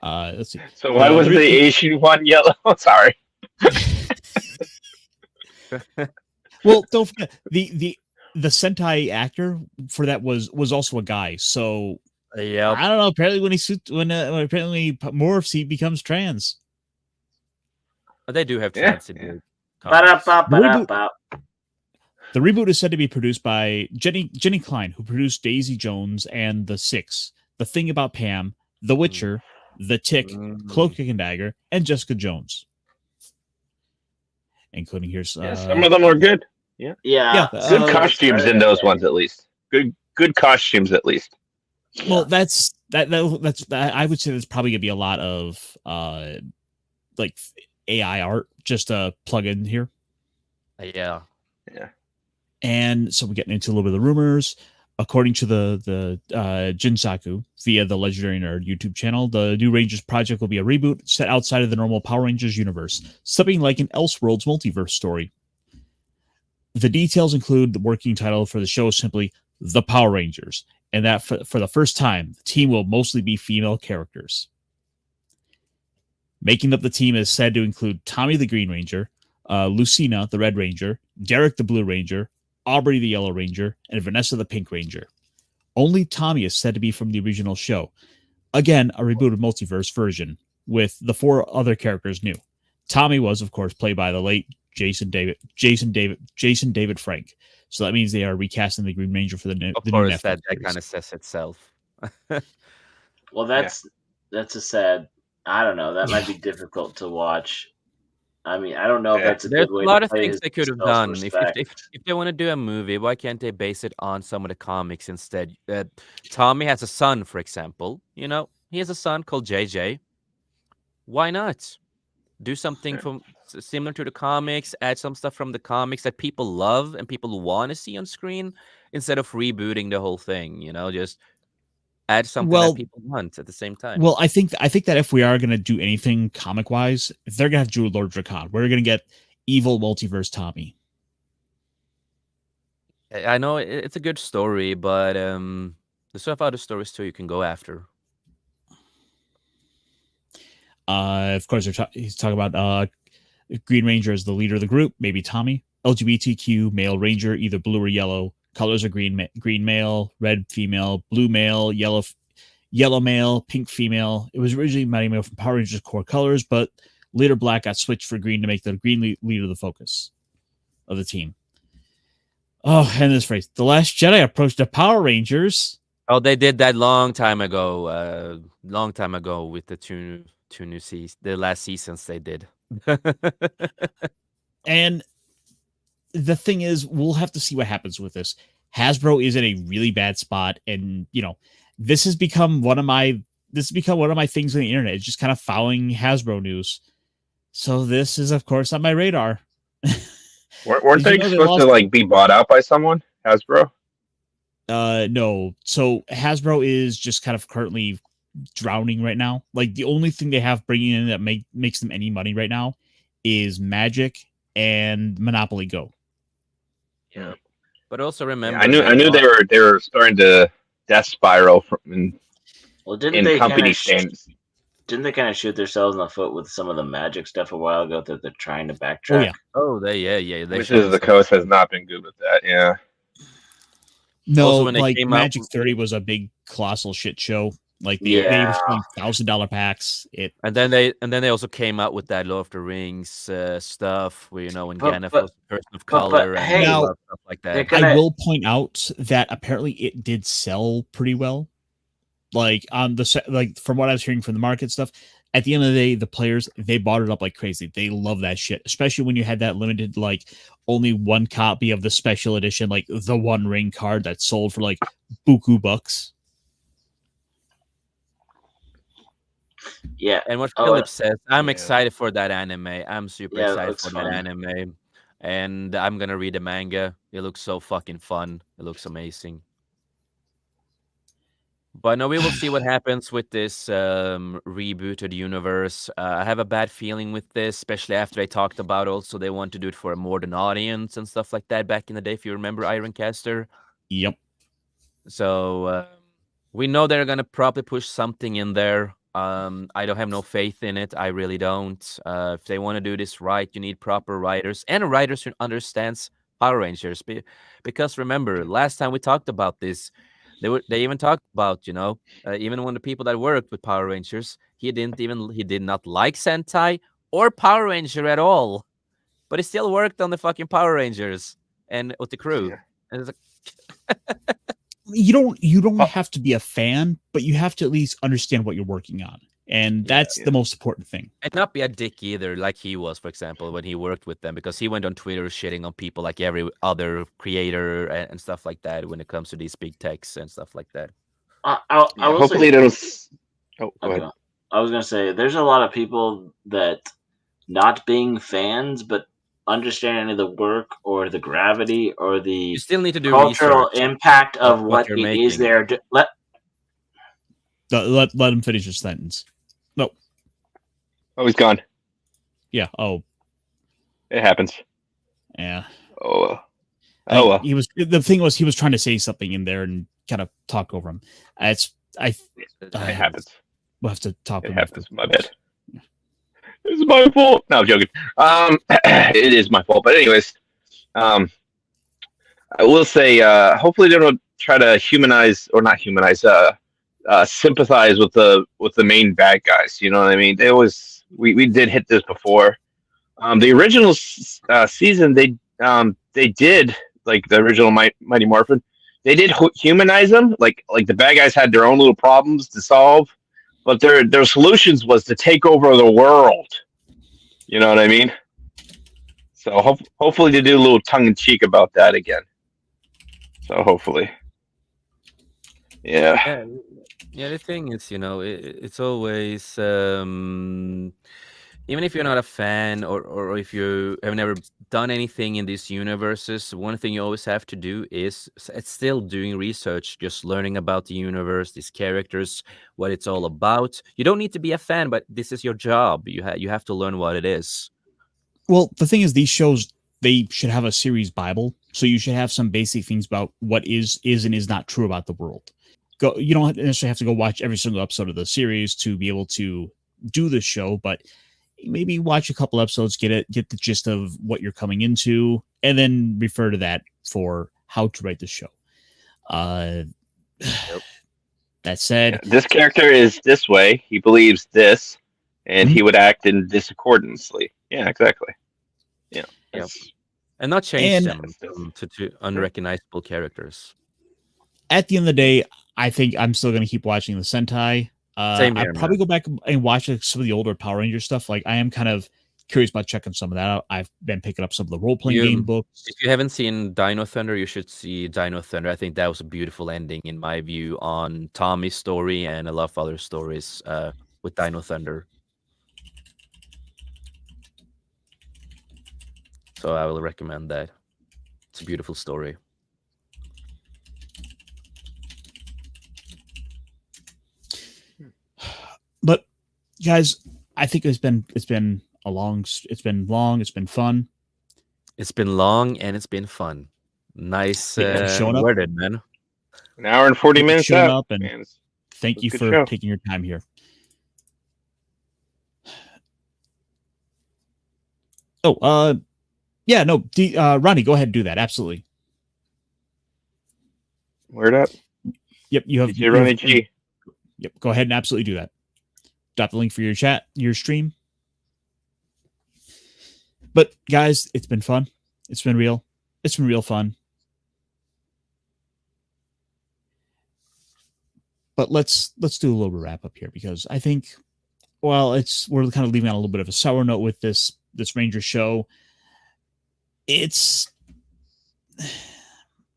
Let's see. So why was the Asian one yellow? Sorry. Well, don't forget the Sentai actor for that was also a guy. So Yeah, I don't know. Apparently, when apparently morphs, he becomes trans. they do have Yeah. trans in the comics. Ba-da-ba-ba-da-ba. The reboot is said to be produced by Jenny Klein, who produced Daisy Jones and The Six, The Thing About Pam, The Witcher, The Tick, Cloak and Dagger, and Jessica Jones. Including here's Some of them are good. Yeah. Good costumes in those ones, at least. Good costumes, at least. Well, that's I would say there's probably gonna be a lot of like AI art just plug in here. Yeah. And so we're getting into a little bit of the rumors. According to the Jinsaku via the Legendary Nerd YouTube channel, the new Rangers project will be a reboot set outside of the normal Power Rangers universe, something like an Elseworlds multiverse story. The details include the working title for the show is simply The Power Rangers, and that for the first time, the team will mostly be female characters. Making up the team is said to include Tommy the Green Ranger, Lucina the Red Ranger, Derek the Blue Ranger, Aubrey the Yellow Ranger, and Vanessa the Pink Ranger. Only Tommy is said to be from the original show. Again, a rebooted multiverse version, with the 4 other characters new. Tommy was, of course, played by the late Jason David Frank. So that means they are recasting the Green Ranger for the new Netflix that series. kind of says itself. Well, that's a sad. I don't know. That might be difficult to watch. I mean, I don't know if that's a There's good way a lot to of play things his they could have done. self-respect. If they want to do a movie, why can't they base it on some of the comics instead? Tommy has a son, for example. He has a son called JJ. Why not do something from similar to the comics? Add some stuff from the comics that people love and people want to see on screen instead of rebooting the whole thing. Just add something that people want at the same time. Well, I think that if we are going to do anything comic wise, they're going to have to do Lord Drakon. We're going to get evil multiverse Tommy. I know it's a good story, but there's stuff other stories too you can go after. Of course, he's talking about Green Ranger as the leader of the group, maybe Tommy. LGBTQ male Ranger, either blue or yellow. Colors are green male, red female, blue male, yellow male, pink female. It was originally Mighty Male from Power Rangers core colors, but later black got switched for green to make the green leader the focus of the team. Oh, and this phrase, the Last Jedi approached the Power Rangers. Oh, they did that long time ago with the two new seasons, the last seasons they did. And the thing is, we'll have to see what happens with this. Hasbro is in a really bad spot, and this has become one of my things on the internet. It's just kind of following Hasbro news. So this is, of course, on my radar. Weren't they supposed to be bought out by someone? Hasbro? No. So Hasbro is just kind of currently drowning right now. Like the only thing they have bringing in that makes them any money right now is Magic and Monopoly Go. Yeah. But also remember, I knew they were starting to death spiral didn't in they company standards. Didn't they kind of shoot themselves in the foot with some of the Magic stuff a while ago that they're trying to backtrack? Oh yeah. Oh, they Wizards of the Coast has not been good with that. Yeah. No, Also, when they like came Magic out, 30 was a big colossal shit show. Like they were selling $1,000 packs. And then they also came out with that Lord of the Rings stuff where when Gandalf was a person of color and hey, now, stuff like that. I will point out that apparently it did sell pretty well. Like on like from what I was hearing from the market stuff, at the end of the day, the players, they bought it up like crazy. They love that shit, especially when you had that limited, like only one copy of the special edition, like the One Ring card that sold for like buku bucks. Yeah. And what Philip says, I'm excited for that anime. I'm super excited for that anime. And I'm going to read the manga. It looks so fucking fun. It looks amazing. But no, we will see what happens with this rebooted universe. I have a bad feeling with this, especially after they talked about also they want to do it for a modern audience and stuff like that back in the day, if you remember Ironcaster. Yep. So we know they're going to probably push something in there. I don't have no faith in it. I really don't. If they want to do this right, you need proper writers and writers who understands Power Rangers. Because remember, last time we talked about this, they even talked about, even one of the people that worked with Power Rangers, he did not like Sentai or Power Ranger at all, but he still worked on the fucking Power Rangers and with the crew. Yeah. And it's like, you don't have to be a fan, but you have to at least understand what you're working on. And that's the most important thing. And not be a dick either, like he was, for example, when he worked with them, because he went on Twitter shitting on people like every other creator and stuff like that when it comes to these big techs and stuff like that. Hopefully they don't. Oh, go ahead. I was going to say, there's a lot of people that not being fans, but understanding the work or the gravity or the you still need to do cultural impact of what it making. Is there. Let him finish his sentence. No. Oh, he's gone. Yeah. Oh. It happens. Yeah. Oh. Well. The thing was he was trying to say something in there and kind of talk over him. It happens. We'll have to talk. It happens. My bad. It's my fault. No, I'm joking. It is my fault. But anyways, I will say, hopefully they don't try to sympathize with the main bad guys. You know what I mean? We did hit this before. The original season, they did, like the original Mighty Morphin, they did humanize them. Like the bad guys had their own little problems to solve, but their solutions was to take over the world. You know what I mean? So hopefully they do a little tongue in cheek about that again. So hopefully, yeah. Yeah, the thing is, it's always even if you're not a fan or if you have never done anything in these universes, one thing you always have to do is it's still doing research, just learning about the universe, these characters, what it's all about. You don't need to be a fan, but this is your job. You have to learn what it is. Well, the thing is, these shows, they should have a series Bible, so you should have some basic things about what is and is not true about the world. You don't necessarily have to go watch every single episode of the series to be able to do this show, but maybe watch a couple episodes, get the gist of what you're coming into, and then refer to that for how to write the show. That said, this character is this way. He believes this, and he would act in discordantly. Yeah, exactly. Yeah, and not change them to unrecognizable characters. At the end of the day, I think I'm still going to keep watching the Sentai. Same here, I'll probably go back and watch some of the older Power Ranger stuff. Like, I am kind of curious about checking some of that out. I've been picking up some of the role-playing game books. If you haven't seen Dino Thunder, you should see Dino Thunder. I think that was a beautiful ending, in my view, on Tommy's story and a lot of other stories with Dino Thunder. So I will recommend that. It's a beautiful story. guys, I think it's been long, it's been fun. It's been long and it's been fun. Nice Thank you for showing up. worded, man. An hour and 40 Thank you for minutes showing out. up, and Man, thank was you a good for show. taking your time here. Oh, yeah, no, Ronnie, go ahead and do that. Absolutely. Word up. Yep, you have. DJ Ronnie G. Yep, go ahead and absolutely do that. Drop the link for your chat, your stream. But guys, it's been fun. It's been real. It's been real fun. But let's do a little bit of wrap up here, because I think, well, we're kind of leaving on a little bit of a sour note with this Ranger show. It's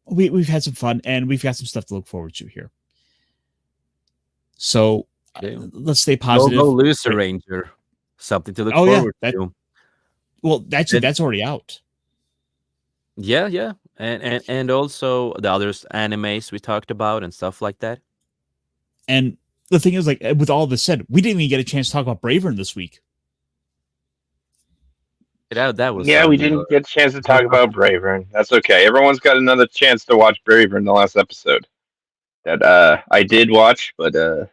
we've had some fun, and we've got some stuff to look forward to here. So let's stay positive. Go lose a Ranger. Something to look forward to. Well, that's already out. Yeah, and also the others animes we talked about and stuff like that. And the thing is, like, with all this said, we didn't even get a chance to talk about Bravern this week. That was we didn't get a chance to talk about Bravern. That's okay. Everyone's got another chance to watch Bravern in the last episode. That I did watch, but I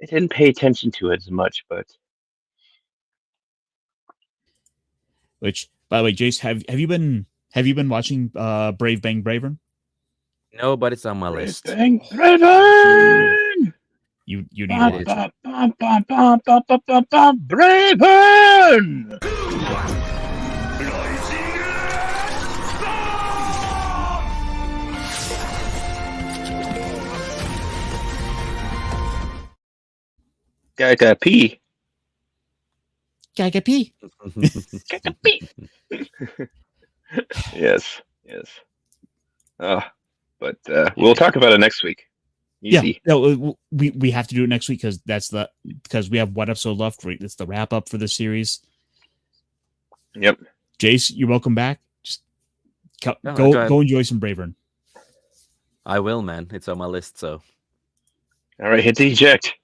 didn't pay attention to it as much. But which, by the way, Jace, have you been watching Brave Bang Bravern? No, but it's on my list. Bang Bravern! You need to watch it. Bravern! Gotta pee. Gotta pee. Gotta pee. Yes. But we'll talk about it next week. Easy. Yeah, no, we have to do it next week, because we have one episode left. It's the wrap up for the series. Yep. Jace, you're welcome back. Just go enjoy some Bravern. I will, man. It's on my list. So, all right, hit the eject.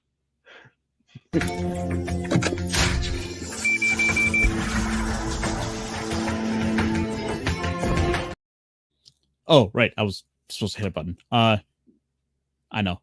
Oh, right. I was supposed to hit a button. I know.